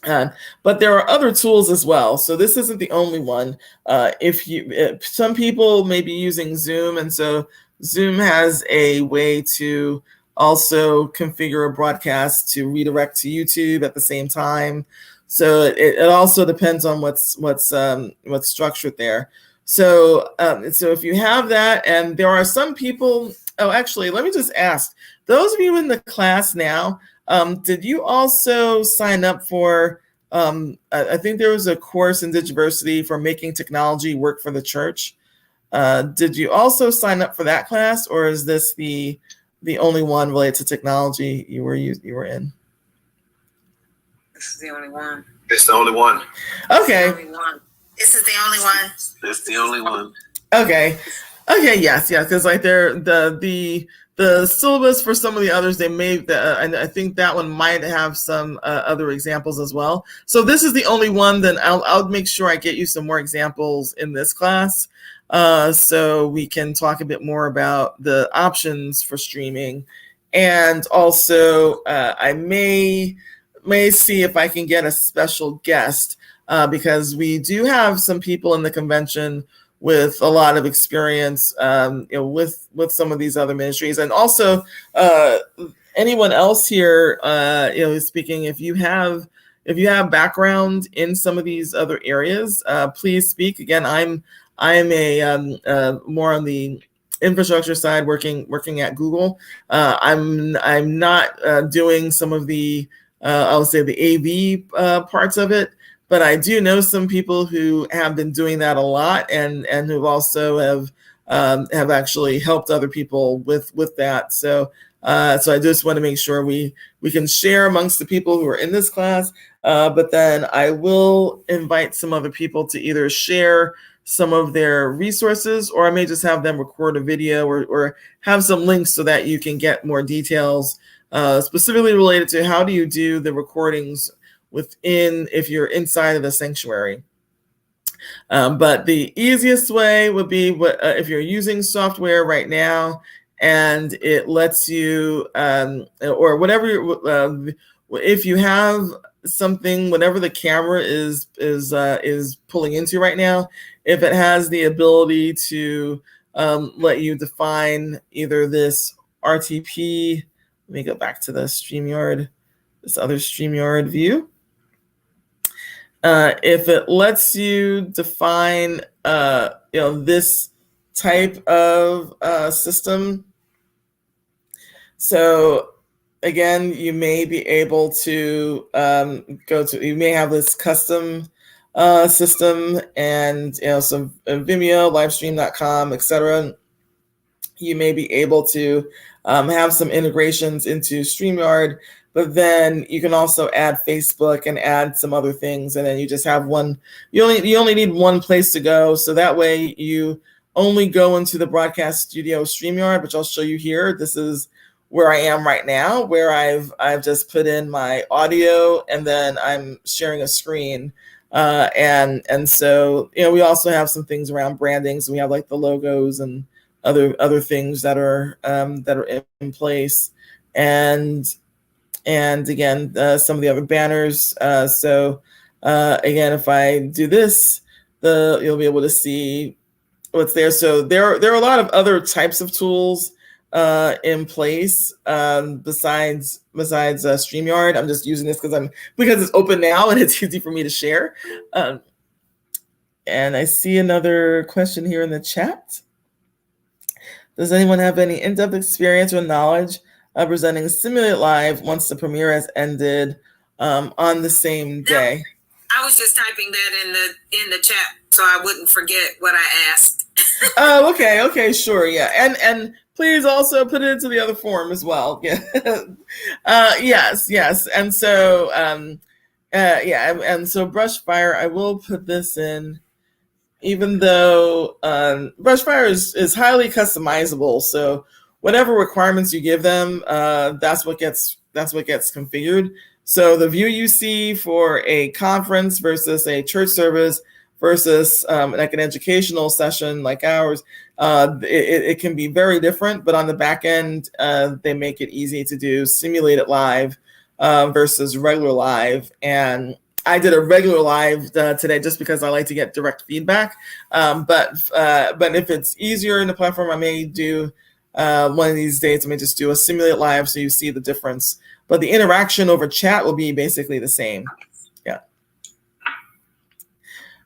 But there are other tools as well. So this isn't the only one. If some people may be using Zoom, and so Zoom has a way to also configure a broadcast to redirect to YouTube at the same time. So it also depends on what's structured there. So so if you have that, and there are some people. Oh, actually, let me just ask those of you in the class now. Did you also sign up for, I think there was a course in DigiVersity for making technology work for the church. Did you also sign up for that class, or is this the only one related to technology you were in? This is the only one. It's the only one. Okay. This is the only one. It's the only one. Okay. Yes. Because like the syllabus for some of the others, they may, and I think that one might have some other examples as well. So this is the only one. Then I'll make sure I get you some more examples in this class, so we can talk a bit more about the options for streaming, and also I may see if I can get a special guest, because we do have some people in the convention with a lot of experience, with some of these other ministries, and also anyone else here, speaking. If you have background in some of these other areas, please speak. Again, I'm a more on the infrastructure side, working at Google. I'm not doing some of the I would say the AV parts of it. But I do know some people who have been doing that a lot, and who also have actually helped other people with that. So I just want to make sure we can share amongst the people who are in this class. But then I will invite some other people to either share some of their resources, or I may just have them record a video or have some links so that you can get more details, specifically related to how do you do the recordings within, if you're inside of the sanctuary. But the easiest way would be if you're using software right now and it lets you, or whatever, if you have something, whatever the camera is pulling into right now, if it has the ability to let you define either this RTP, let me go back to the StreamYard, this other StreamYard view. If it lets you define, this type of system, so again, you may be able to you may have this custom system, and some Vimeo, livestream.com, etc. You may be able to have some integrations into StreamYard. But then you can also add Facebook and add some other things, and then you just have one. You only need one place to go, so that way you only go into the broadcast studio StreamYard, which I'll show you here. This is where I am right now, where I've just put in my audio, and then I'm sharing a screen, and so we also have some things around branding. So we have like the logos and other things that are in place, and again, some of the other banners. So again, if I do this, you'll be able to see what's there. So there are a lot of other types of tools in place besides StreamYard. I'm just using this because it's open now and it's easy for me to share. And I see another question here in the chat. Does anyone have any in-depth experience or knowledge presenting Simulate Live once the premiere has ended on the same day? I was just typing that in the chat so I wouldn't forget what I asked. Oh, okay, sure, yeah, and please also put it into the other form as well. Yeah, yes, and so and so Brushfire, I will put this in. Even though Brushfire is highly customizable, so whatever requirements you give them, that's what gets configured. So the view you see for a conference versus a church service versus like an educational session like ours, it can be very different. But on the back end, they make it easy to do simulated live versus regular live, and I did a regular live today just because I like to get direct feedback. But if it's easier in the platform, I may do one of these days. I may just do a simulate live so you see the difference. But the interaction over chat will be basically the same. Yeah.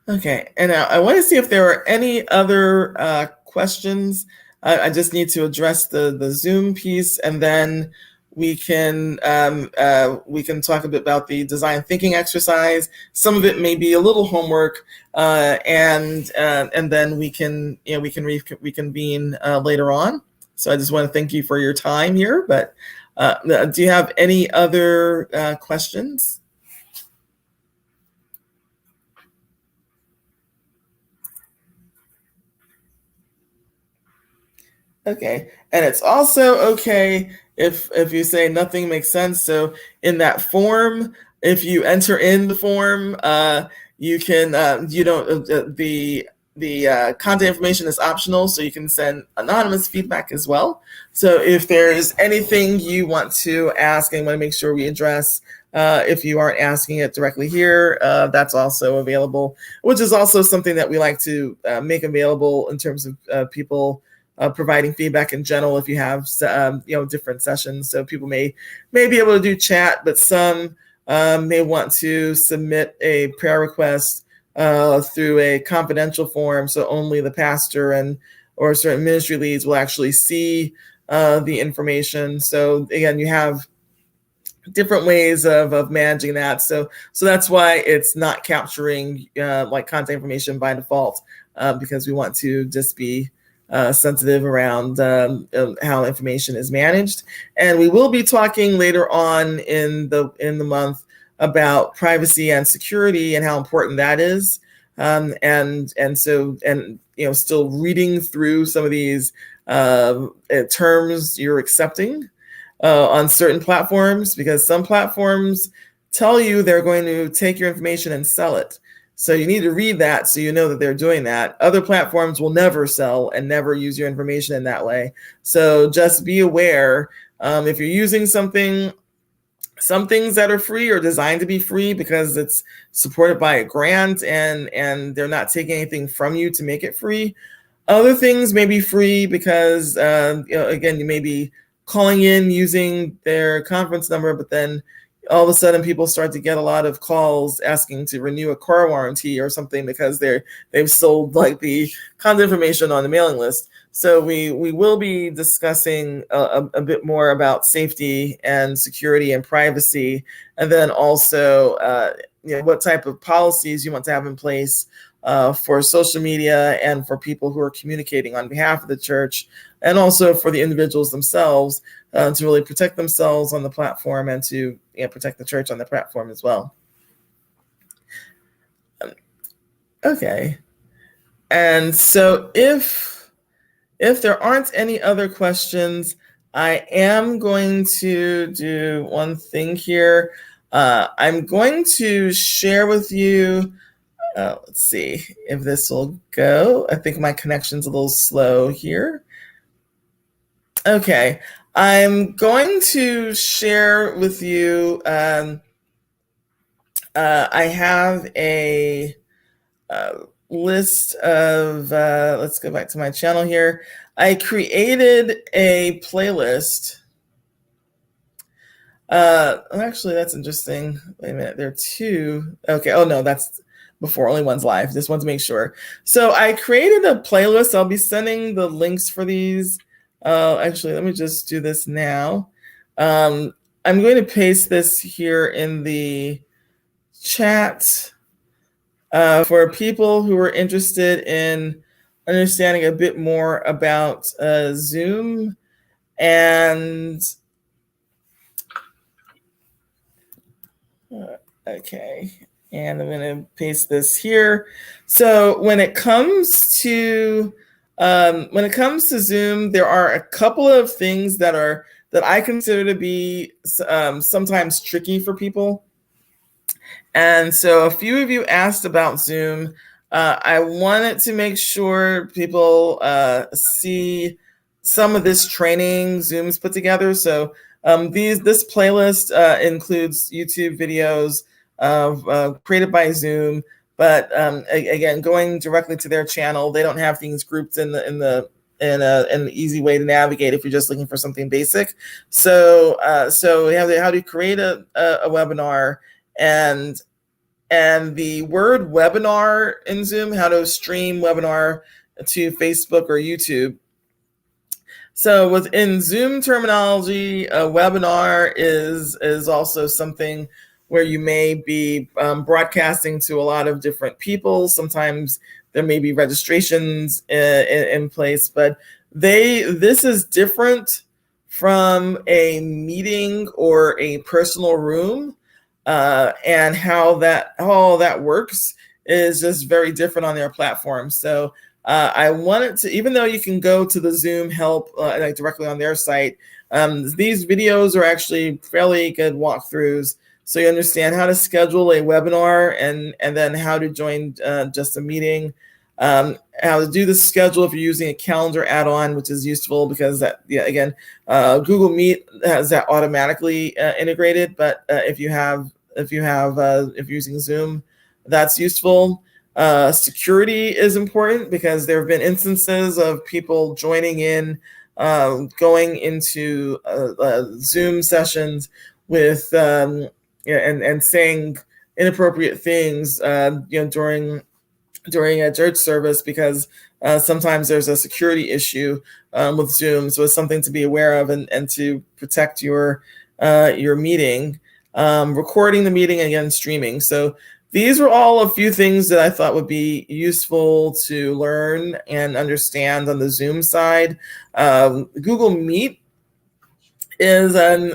Okay, and I want to see if there are any other questions. I just need to address the Zoom piece, and then we can talk a bit about the design thinking exercise. Some of it may be a little homework, and then we can reconvene later on. So I just want to thank you for your time here. But do you have any other questions? Okay, and it's also okay if you say nothing makes sense. So in that form, if you enter in the form, you can the content information is optional, so you can send anonymous feedback as well. So if there's anything you want to ask and want to make sure we address, if you aren't asking it directly here, that's also available, which is also something that we like to make available in terms of people providing feedback in general. If you have different sessions, so people may be able to do chat, but some may want to submit a prayer request through a confidential form, so only the pastor or certain ministry leads will actually see the information. So again, you have different ways of managing that. So that's why it's not capturing like content information by default, because we want to just be sensitive around how information is managed. And we will be talking later on in the month about privacy and security and how important that is. Still reading through some of these terms you're accepting on certain platforms, because some platforms tell you they're going to take your information and sell it. So you need to read that so you know that they're doing that. Other platforms will never sell and never use your information in that way. So just be aware, if you're using something, some things that are free are designed to be free because it's supported by a grant and they're not taking anything from you to make it free. Other things may be free because, again, you may be calling in using their conference number, but then all of a sudden people start to get a lot of calls asking to renew a car warranty or something because they've sold like the content information on the mailing list. So we will be discussing a bit more about safety and security and privacy, and then also what type of policies you want to have in place for social media and for people who are communicating on behalf of the church, and also for the individuals themselves to really protect themselves on the platform and to protect the church on the platform as well. Okay, and so if there aren't any other questions, I am going to do one thing here. I'm going to share with you, let's see if this will go. I think my connection's a little slow here. Okay, I'm going to share with you, I have a list of, let's go back to my channel here. I created a playlist. Actually, that's interesting. Wait a minute, there are two. Okay, oh no, that's before, only one's live. Just want to make sure. So I created a playlist. I'll be sending the links for these. Actually, let me just do this now. I'm going to paste this here in the chat for people who are interested in understanding a bit more about Zoom. And okay, and I'm going to paste this here. So when it comes to Zoom, there are a couple of things that I consider to be sometimes tricky for people. And so a few of you asked about Zoom. I wanted to make sure people see some of this training Zoom's put together. So this playlist includes YouTube videos created by Zoom. But again, going directly to their channel, they don't have things grouped in an easy way to navigate if you're just looking for something basic. So we have how to create a webinar, and the word webinar in Zoom, how to stream webinar to Facebook or YouTube. So within Zoom terminology, a webinar is also something where you may be broadcasting to a lot of different people. Sometimes there may be registrations in place, but this is different from a meeting or a personal room, and how all that works is just very different on their platform. So I wanted to, even though you can go to the Zoom help like directly on their site, these videos are actually fairly good walkthroughs, so you understand how to schedule a webinar and then how to join just a meeting, how to do the schedule if you're using a calendar add-on, which is useful because again, Google Meet has that automatically integrated, but if you're using Zoom, that's useful. Security is important because there have been instances of people joining in, going into Zoom sessions with and saying inappropriate things, during a church service, because sometimes there's a security issue with Zoom. So it's something to be aware of and to protect your meeting. Recording the meeting, again, streaming. So these were all a few things that I thought would be useful to learn and understand on the Zoom side. Google Meet is, and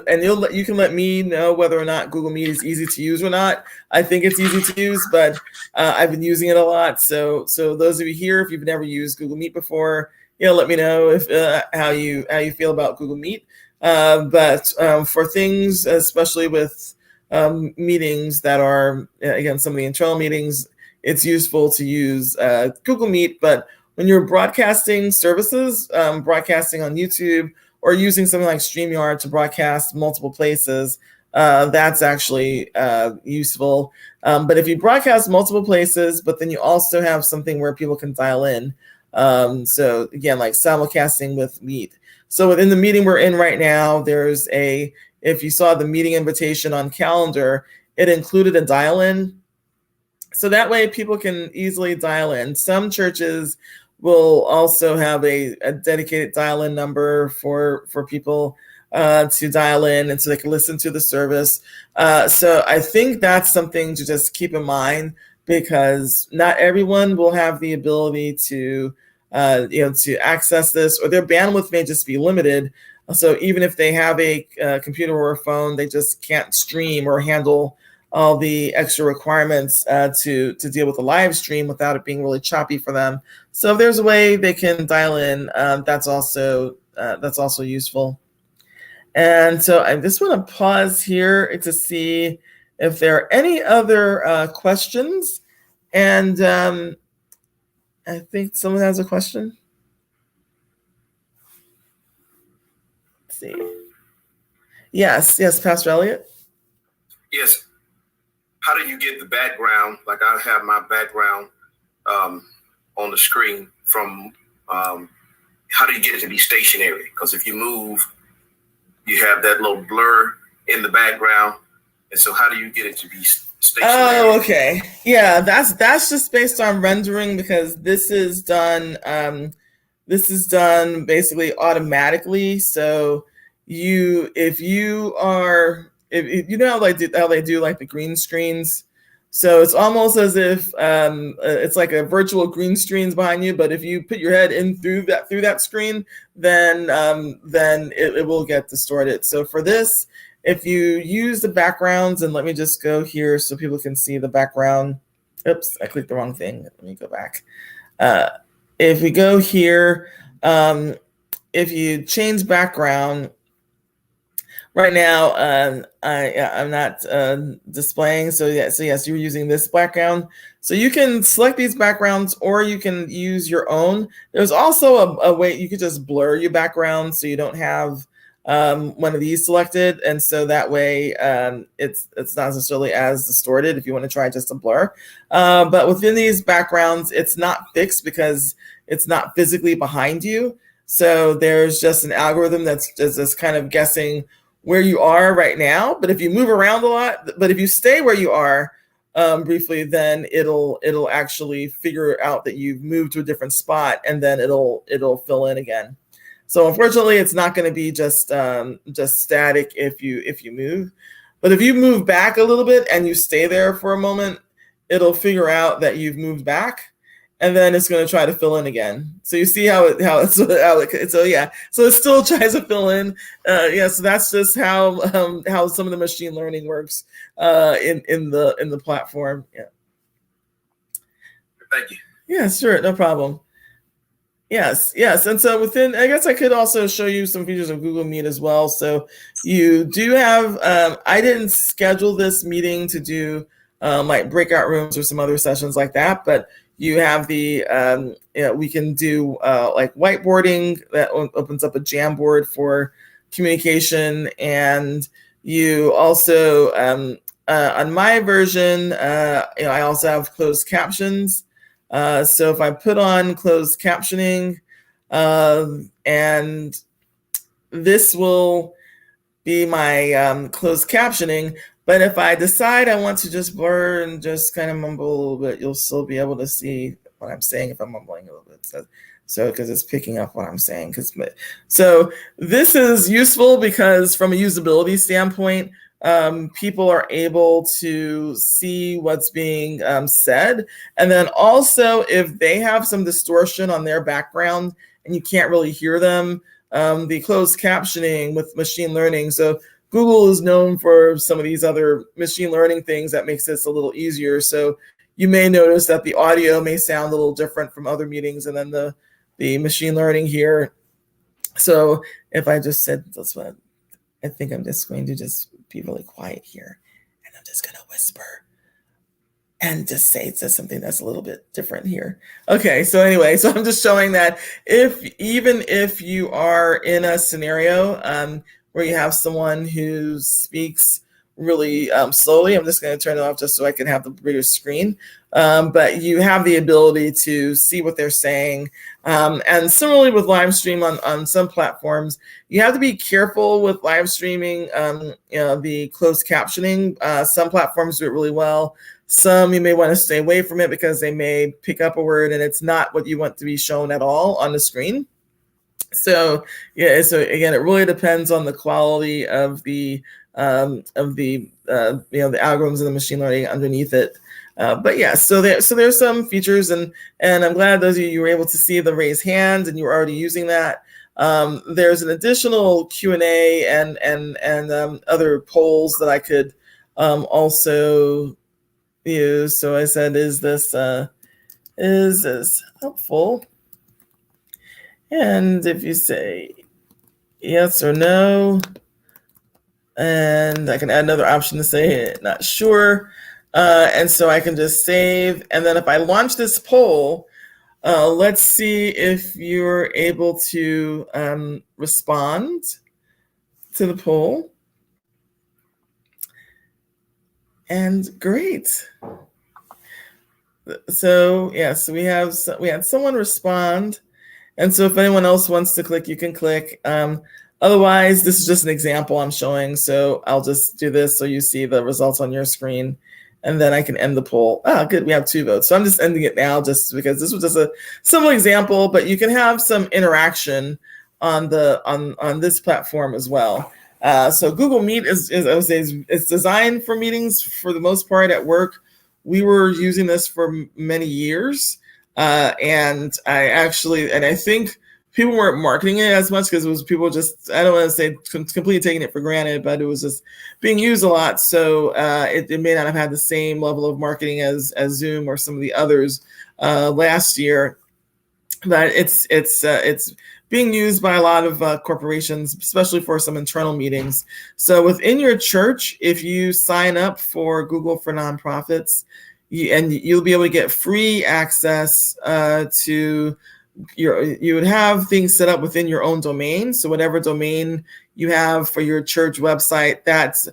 you can let me know whether or not Google Meet is easy to use or not. I think it's easy to use, but I've been using it a lot. So those of you here, if you've never used Google Meet before, let me know if how you feel about Google Meet. But for things, especially with meetings that are, again, some of the internal meetings, it's useful to use Google Meet. But when you're broadcasting services, broadcasting on YouTube, or using something like StreamYard to broadcast multiple places, that's actually useful. But if you broadcast multiple places, but then you also have something where people can dial in, so again, like simulcasting with Meet. So within the meeting we're in right now, if you saw the meeting invitation on calendar, it included a dial-in. So that way people can easily dial in. Some churches will also have a dedicated dial-in number for people to dial in, and so they can listen to the service. So I think that's something to just keep in mind, because not everyone will have the ability to access this, or their bandwidth may just be limited. So even if they have a computer or a phone, they just can't stream or handle all the extra requirements to deal with the live stream without it being really choppy for them. So if there's a way they can dial in, that's also useful. And so I just want to pause here to see if there are any other questions. And I think someone has a question. Let's see. Yes, Pastor Elliott. Yes. How do you get the background? Like I have my background on the screen from, how do you get it to be stationary? Because if you move, you have that little blur in the background. And so how do you get it to be stationary? Oh, okay. Yeah, that's just based on rendering, because this is done basically automatically. So if you know how they do like the green screens, so it's almost as if it's like a virtual green screen's behind you, but if you put your head in through that screen, then it will get distorted. So for this, if you use the backgrounds, and let me just go here so people can see the background. Oops, I clicked the wrong thing. Let me go back. If we go here, if you change background, right now, I'm not displaying. So yes, you're using this background. So you can select these backgrounds, or you can use your own. There's also a way you could just blur your background so you don't have one of these selected, and so that way it's not necessarily as distorted if you want to try just a blur. But within these backgrounds, it's not fixed because it's not physically behind you. So there's just an algorithm that's just kind of guessing where you are right now. But if you move around a lot, but if you stay where you are briefly, then it'll actually figure out that you've moved to a different spot, and then it'll fill in again. So unfortunately, it's not going to be just static if you move. But if you move back a little bit and you stay there for a moment, it'll figure out that you've moved back, and then it's going to try to fill in again. So you see how it so yeah. So it still tries to fill in. So that's just how some of the machine learning works in the platform. Yeah. Thank you. Yeah, sure, no problem. Yes. And so within, I guess I could also show you some features of Google Meet as well. So you do have, I didn't schedule this meeting to do like breakout rooms or some other sessions like that, but you have the, we can do like whiteboarding that opens up a Jamboard for communication. And you also, on my version, I also have closed captions. So if I put on closed captioning, and this will be my closed captioning, but if I decide I want to just blur and just kind of mumble a little bit, you'll still be able to see what I'm saying if I'm mumbling a little bit. So because it's picking up what I'm saying. So this is useful because from a usability standpoint, people are able to see what's being said. And then also if they have some distortion on their background and you can't really hear them, the closed captioning with machine learning. So Google is known for some of these other machine learning things that makes this a little easier. So you may notice that the audio may sound a little different from other meetings, and then the machine learning here. So if I just said, that's what I think I'm just going to just be really quiet here, and I'm just going to whisper and just say something that's a little bit different here. Okay, so anyway, so I'm just showing that even if you are in a scenario where you have someone who speaks really slowly, I'm just going to turn it off just so I can have the bigger screen. But you have the ability to see what they're saying. And similarly with live stream on some platforms, you have to be careful with live streaming, the closed captioning. Some platforms do it really well. Some you may want to stay away from it because they may pick up a word and it's not what you want to be shown at all on the screen. So yeah, so again, it really depends on the quality of the algorithms and the machine learning underneath it. But yeah, so there's some features, and I'm glad those of you were able to see the raise hand and you were already using that. There's an additional Q&A and other polls that I could also use. So I said, is this helpful? And if you say yes or no, and I can add another option to say not sure. And so I can just save. And then if I launch this poll, let's see if you're able to respond to the poll. And great. So yeah, so we had someone respond. And so if anyone else wants to click, you can click. Otherwise, this is just an example I'm showing. So I'll just do this so you see the results on your screen. And then I can end the poll. Ah, good, we have 2 votes. So I'm just ending it now just because this was just a simple example, but you can have some interaction on this platform as well. So Google Meet is I would say it's designed for meetings for the most part at work. We were using this for many years. And I think people weren't marketing it as much because it was people just, I don't want to say completely taking it for granted, but it was just being used a lot. So it may not have had the same level of marketing as Zoom or some of the others last year. But it's being used by a lot of corporations, especially for some internal meetings. So within your church, if you sign up for Google for Nonprofits, you'll be able to get free access to you would have things set up within your own domain. So whatever domain you have for your church website, that's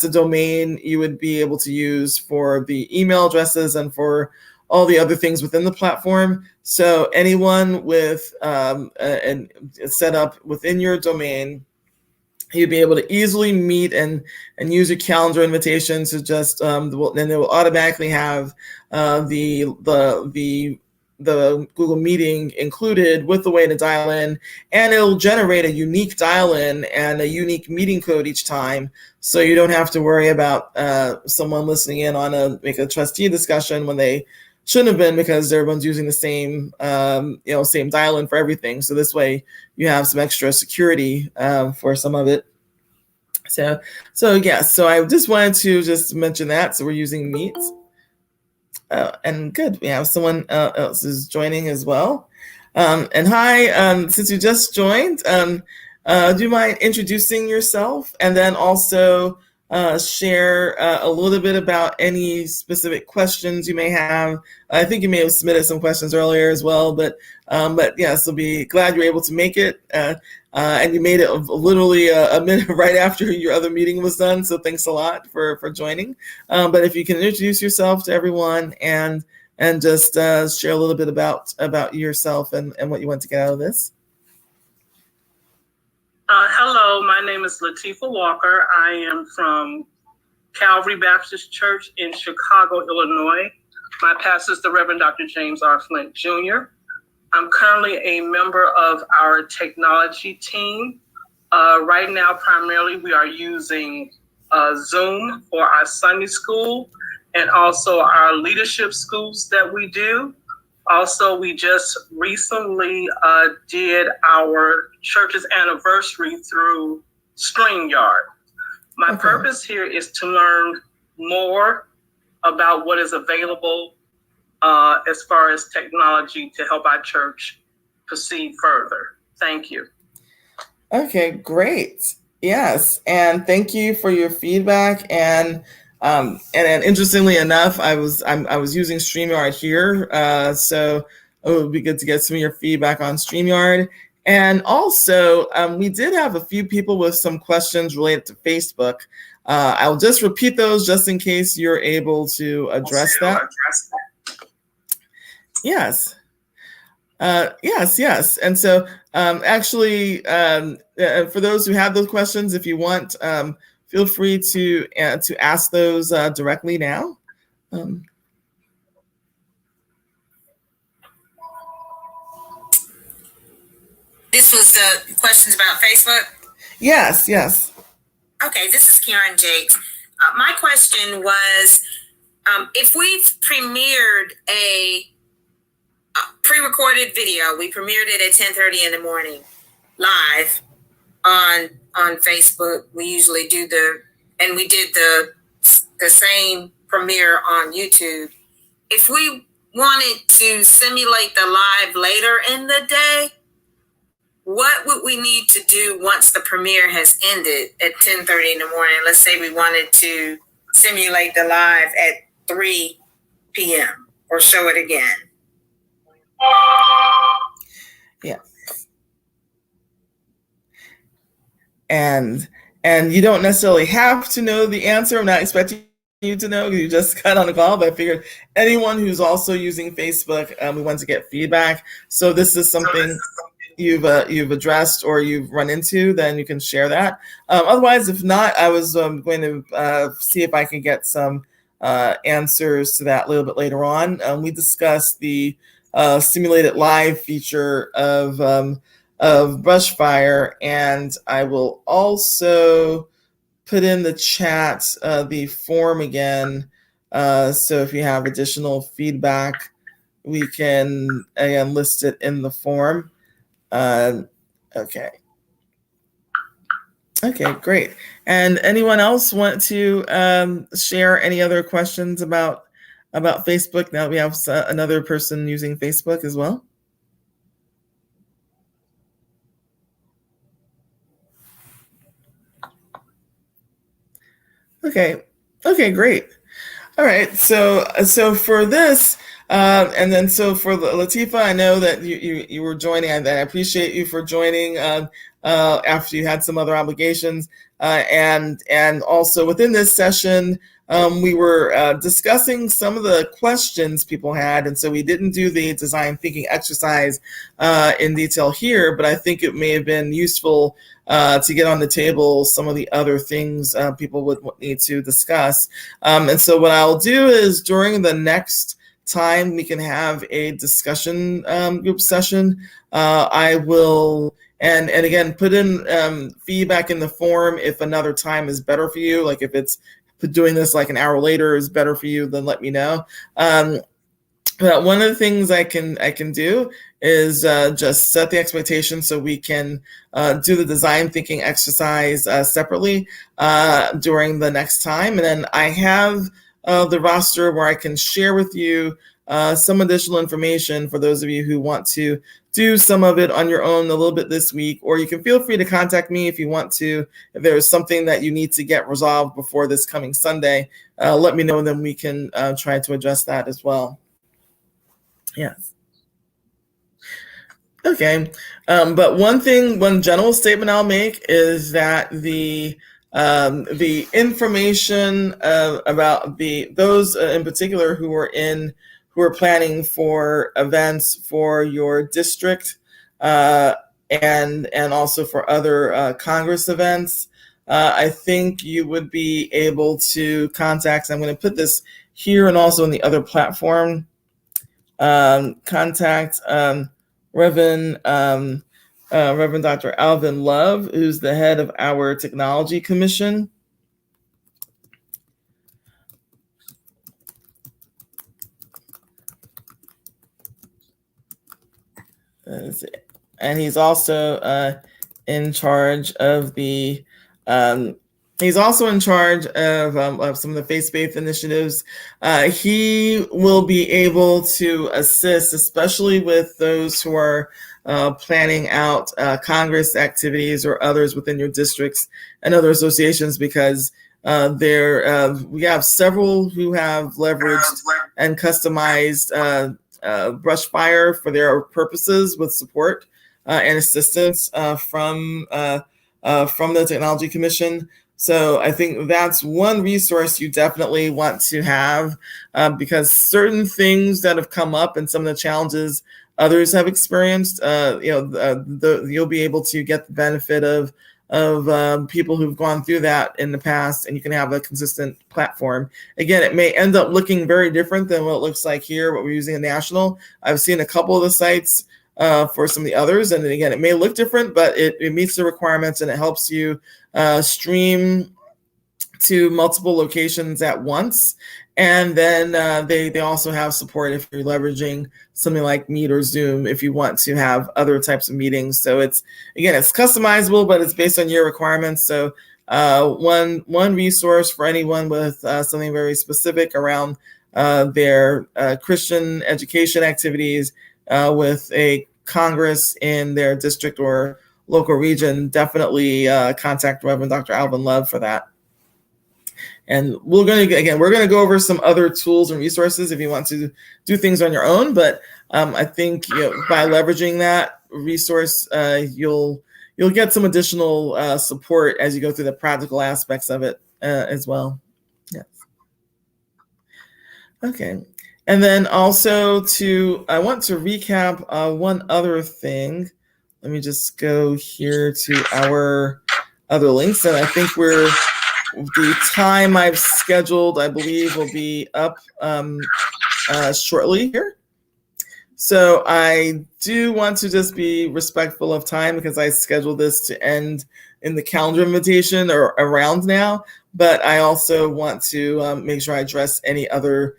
the domain you would be able to use for the email addresses and for all the other things within the platform. So anyone with and set up within your domain, you'd be able to easily meet and use your calendar invitation to just then it will automatically have the Google Meeting included with the way to dial in, and it'll generate a unique dial in and a unique meeting code each time. So you don't have to worry about someone listening in on a trustee discussion when they shouldn't have been, because everyone's using the same same dial in for everything. So this way you have some extra security for some of it. So I just wanted to just mention that. So we're using Meet. And good, we have someone else is joining as well. And hi, since you just joined, do you mind introducing yourself and then also share a little bit about any specific questions you may have? I think you may have submitted some questions earlier as well, but yes, we'll be glad you're able to make it. And you made it literally a minute right after your other meeting was done. So thanks a lot for joining. But if you can introduce yourself to everyone and just share a little bit about yourself and what you want to get out of this. Hello, my name is Latifah Walker. I am from Calvary Baptist Church in Chicago, Illinois. My pastor is the Reverend Dr. James R. Flint Jr. I'm currently a member of our technology team. Right now, primarily, we are using Zoom for our Sunday school and also our leadership schools that we do. Also, we just recently did our church's anniversary through StreamYard. My purpose here is to learn more about what is available as far as technology to help our church proceed further. Thank you. Okay, great. Yes, and thank you for your feedback. And interestingly enough, I was using StreamYard here, so it would be good to get some of your feedback on StreamYard. And also, we did have a few people with some questions related to Facebook. I'll just repeat those just in case you're able to address that. Yes. Yes. And so actually, for those who have those questions, if you want, feel free to ask those directly now. This was the questions about Facebook? Yes. Okay, this is Karen Jakes. My question was, if we've premiered a pre-recorded video, we premiered it at 10:30 in the morning live on Facebook. We usually do we did the same premiere on YouTube. If we wanted to simulate the live later in the day, what would we need to do once the premiere has ended at 10:30 in the morning? Let's say we wanted to simulate the live at 3 p.m. or show it again. Yeah. And you don't necessarily have to know the answer. I'm not expecting you to know, you just got on the call, but I figured anyone who's also using Facebook, we want to get feedback. So this is something you've addressed or you've run into, then you can share that. Otherwise, if not, I was going to see if I can get some answers to that a little bit later on. We discussed the simulated live feature of Brushfire, and I will also put in the chat the form again. So if you have additional feedback, we can again list it in the form. Okay, great. And anyone else want to share any other questions about Facebook? Now we have another person using Facebook as well. Okay, great. All right, so for this, and then so for Latifah, I know that you were joining, and I appreciate you for joining. after you had some other obligations. And also within this session, we were discussing some of the questions people had, and so we didn't do the design thinking exercise in detail here, but I think it may have been useful to get on the table some of the other things people would need to discuss. And so what I'll do is during the next time we can have a discussion group session, I will, and again, put in feedback in the forum if another time is better for you, like if it's doing this like an hour later is better for you, then let me know. But one of the things I can do is just set the expectation so we can do the design thinking exercise separately during the next time. And then I have the roster where I can share with you some additional information for those of you who want to do some of it on your own a little bit this week, or you can feel free to contact me if you want to. If there's something that you need to get resolved before this coming Sunday, let me know, and then we can try to address that as well. Yes. Okay. But one general statement I'll make is that the information about those in particular who are planning for events for your district and also for other Congress events, I think you would be able to contact, I'm going to put this here and also in the other platform, contact Reverend Dr. Alvin Love, who's the head of our Technology Commission. And he's also in charge of the he's also in charge of some of the faith-based initiatives. He will be able to assist, especially with those who are planning out Congress activities or others within your districts and other associations, because we have several who have leveraged and customized brush fire for their purposes with support and assistance from the Technology Commission. So I think that's one resource you definitely want to have, because certain things that have come up and some of the challenges others have experienced, you'll be able to get the benefit of people who've gone through that in the past, and you can have a consistent platform. Again, it may end up looking very different than what it looks like here, what we're using in National. I've seen a couple of the sites for some of the others, and again, it may look different, but it meets the requirements, and it helps you stream to multiple locations at once. And then they also have support if you're leveraging something like Meet or Zoom if you want to have other types of meetings. So it's customizable, but it's based on your requirements. So one resource for anyone with something very specific around their Christian education activities with a Congress in their district or local region, definitely contact Reverend Dr. Alvin Love for that. And we're going to go over some other tools and resources if you want to do things on your own. But I think by leveraging that resource, you'll get some additional support as you go through the practical aspects of it as well. Yes. Okay. And then also I want to recap one other thing. Let me just go here to our other links, and I think the time I've scheduled, I believe, will be up shortly here. So I do want to just be respectful of time because I scheduled this to end in the calendar invitation or around now, but I also want to make sure I address any other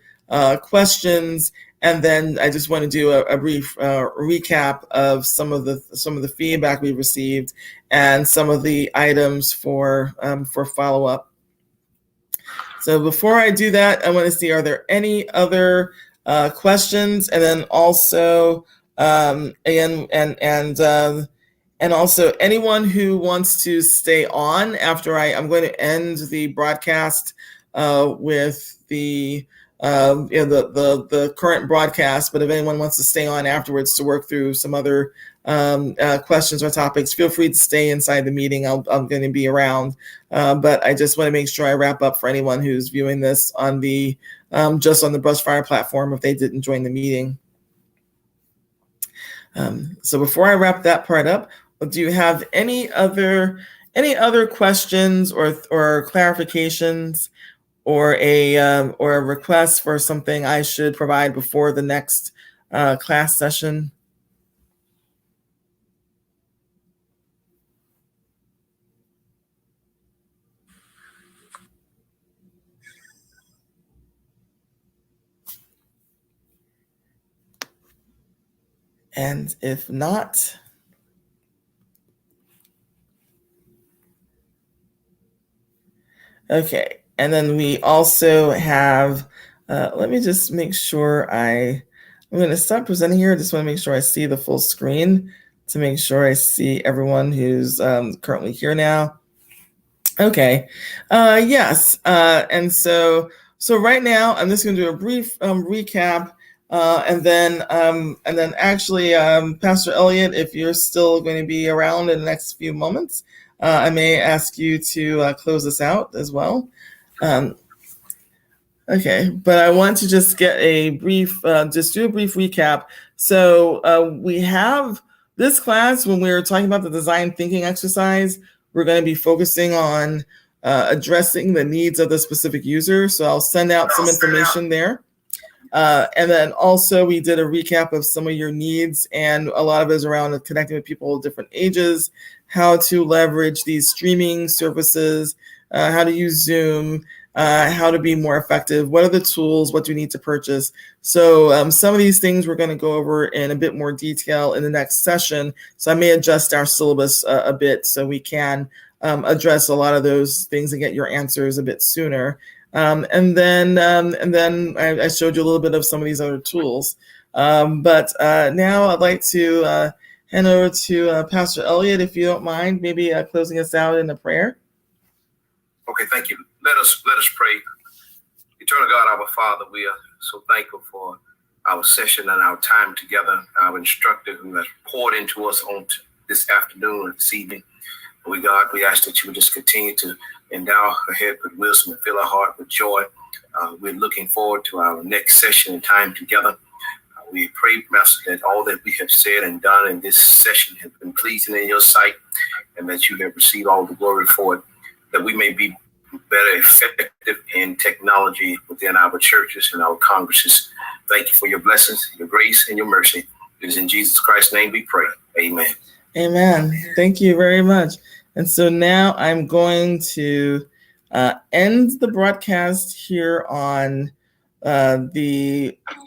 questions. And then I just want to do a brief recap of some of the feedback we received and some of the items for follow-up. So before I do that, I want to see, are there any other questions? And then also, and also anyone who wants to stay on after I'm going to end the broadcast with the current broadcast, but if anyone wants to stay on afterwards to work through some other questions or topics, feel free to stay inside the meeting. I'm going to be around, but I just want to make sure I wrap up for anyone who's viewing this on the just on the Brushfire platform if they didn't join the meeting. So before I wrap that part up, do you have any other questions or clarifications or a request for something I should provide before the next class session? And if not, okay. And then we also have, let me just make sure I'm going to stop presenting here. I just want to make sure I see the full screen to make sure I see everyone who's currently here now. Okay. Yes. And so right now I'm just going to do a brief recap. And then actually, Pastor Elliott, if you're still going to be around in the next few moments, I may ask you to close us out as well. Okay, but I want to just get a brief, just do a brief recap. So we have this class, when we were talking about the design thinking exercise, we're going to be focusing on addressing the needs of the specific user. So I'll send out some information there. And then also we did a recap of some of your needs, and a lot of it is around connecting with people of different ages, how to leverage these streaming services, how to use Zoom, how to be more effective, what are the tools, what do you need to purchase. So some of these things we're going to go over in a bit more detail in the next session. So I may adjust our syllabus a bit so we can address a lot of those things and get your answers a bit sooner. And then I showed you a little bit of some of these other tools. But now I'd like to hand over to Pastor Elliott, if you don't mind, maybe closing us out in a prayer. Okay, thank you. Let us pray. Eternal God, our Father, we are so thankful for our session and our time together, our instructor who has poured into us on this afternoon and this evening. God, we ask that you would just continue to endow her head with wisdom and fill her heart with joy. We're looking forward to our next session and time together. We pray, Master, that all that we have said and done in this session has been pleasing in your sight, and that you have received all the glory for it, that we may be better effective in technology within our churches and our congresses. Thank you for your blessings, your grace, and your mercy. It is in Jesus Christ's name we pray. Amen. Amen. Thank you very much. And so now I'm going to end the broadcast here on the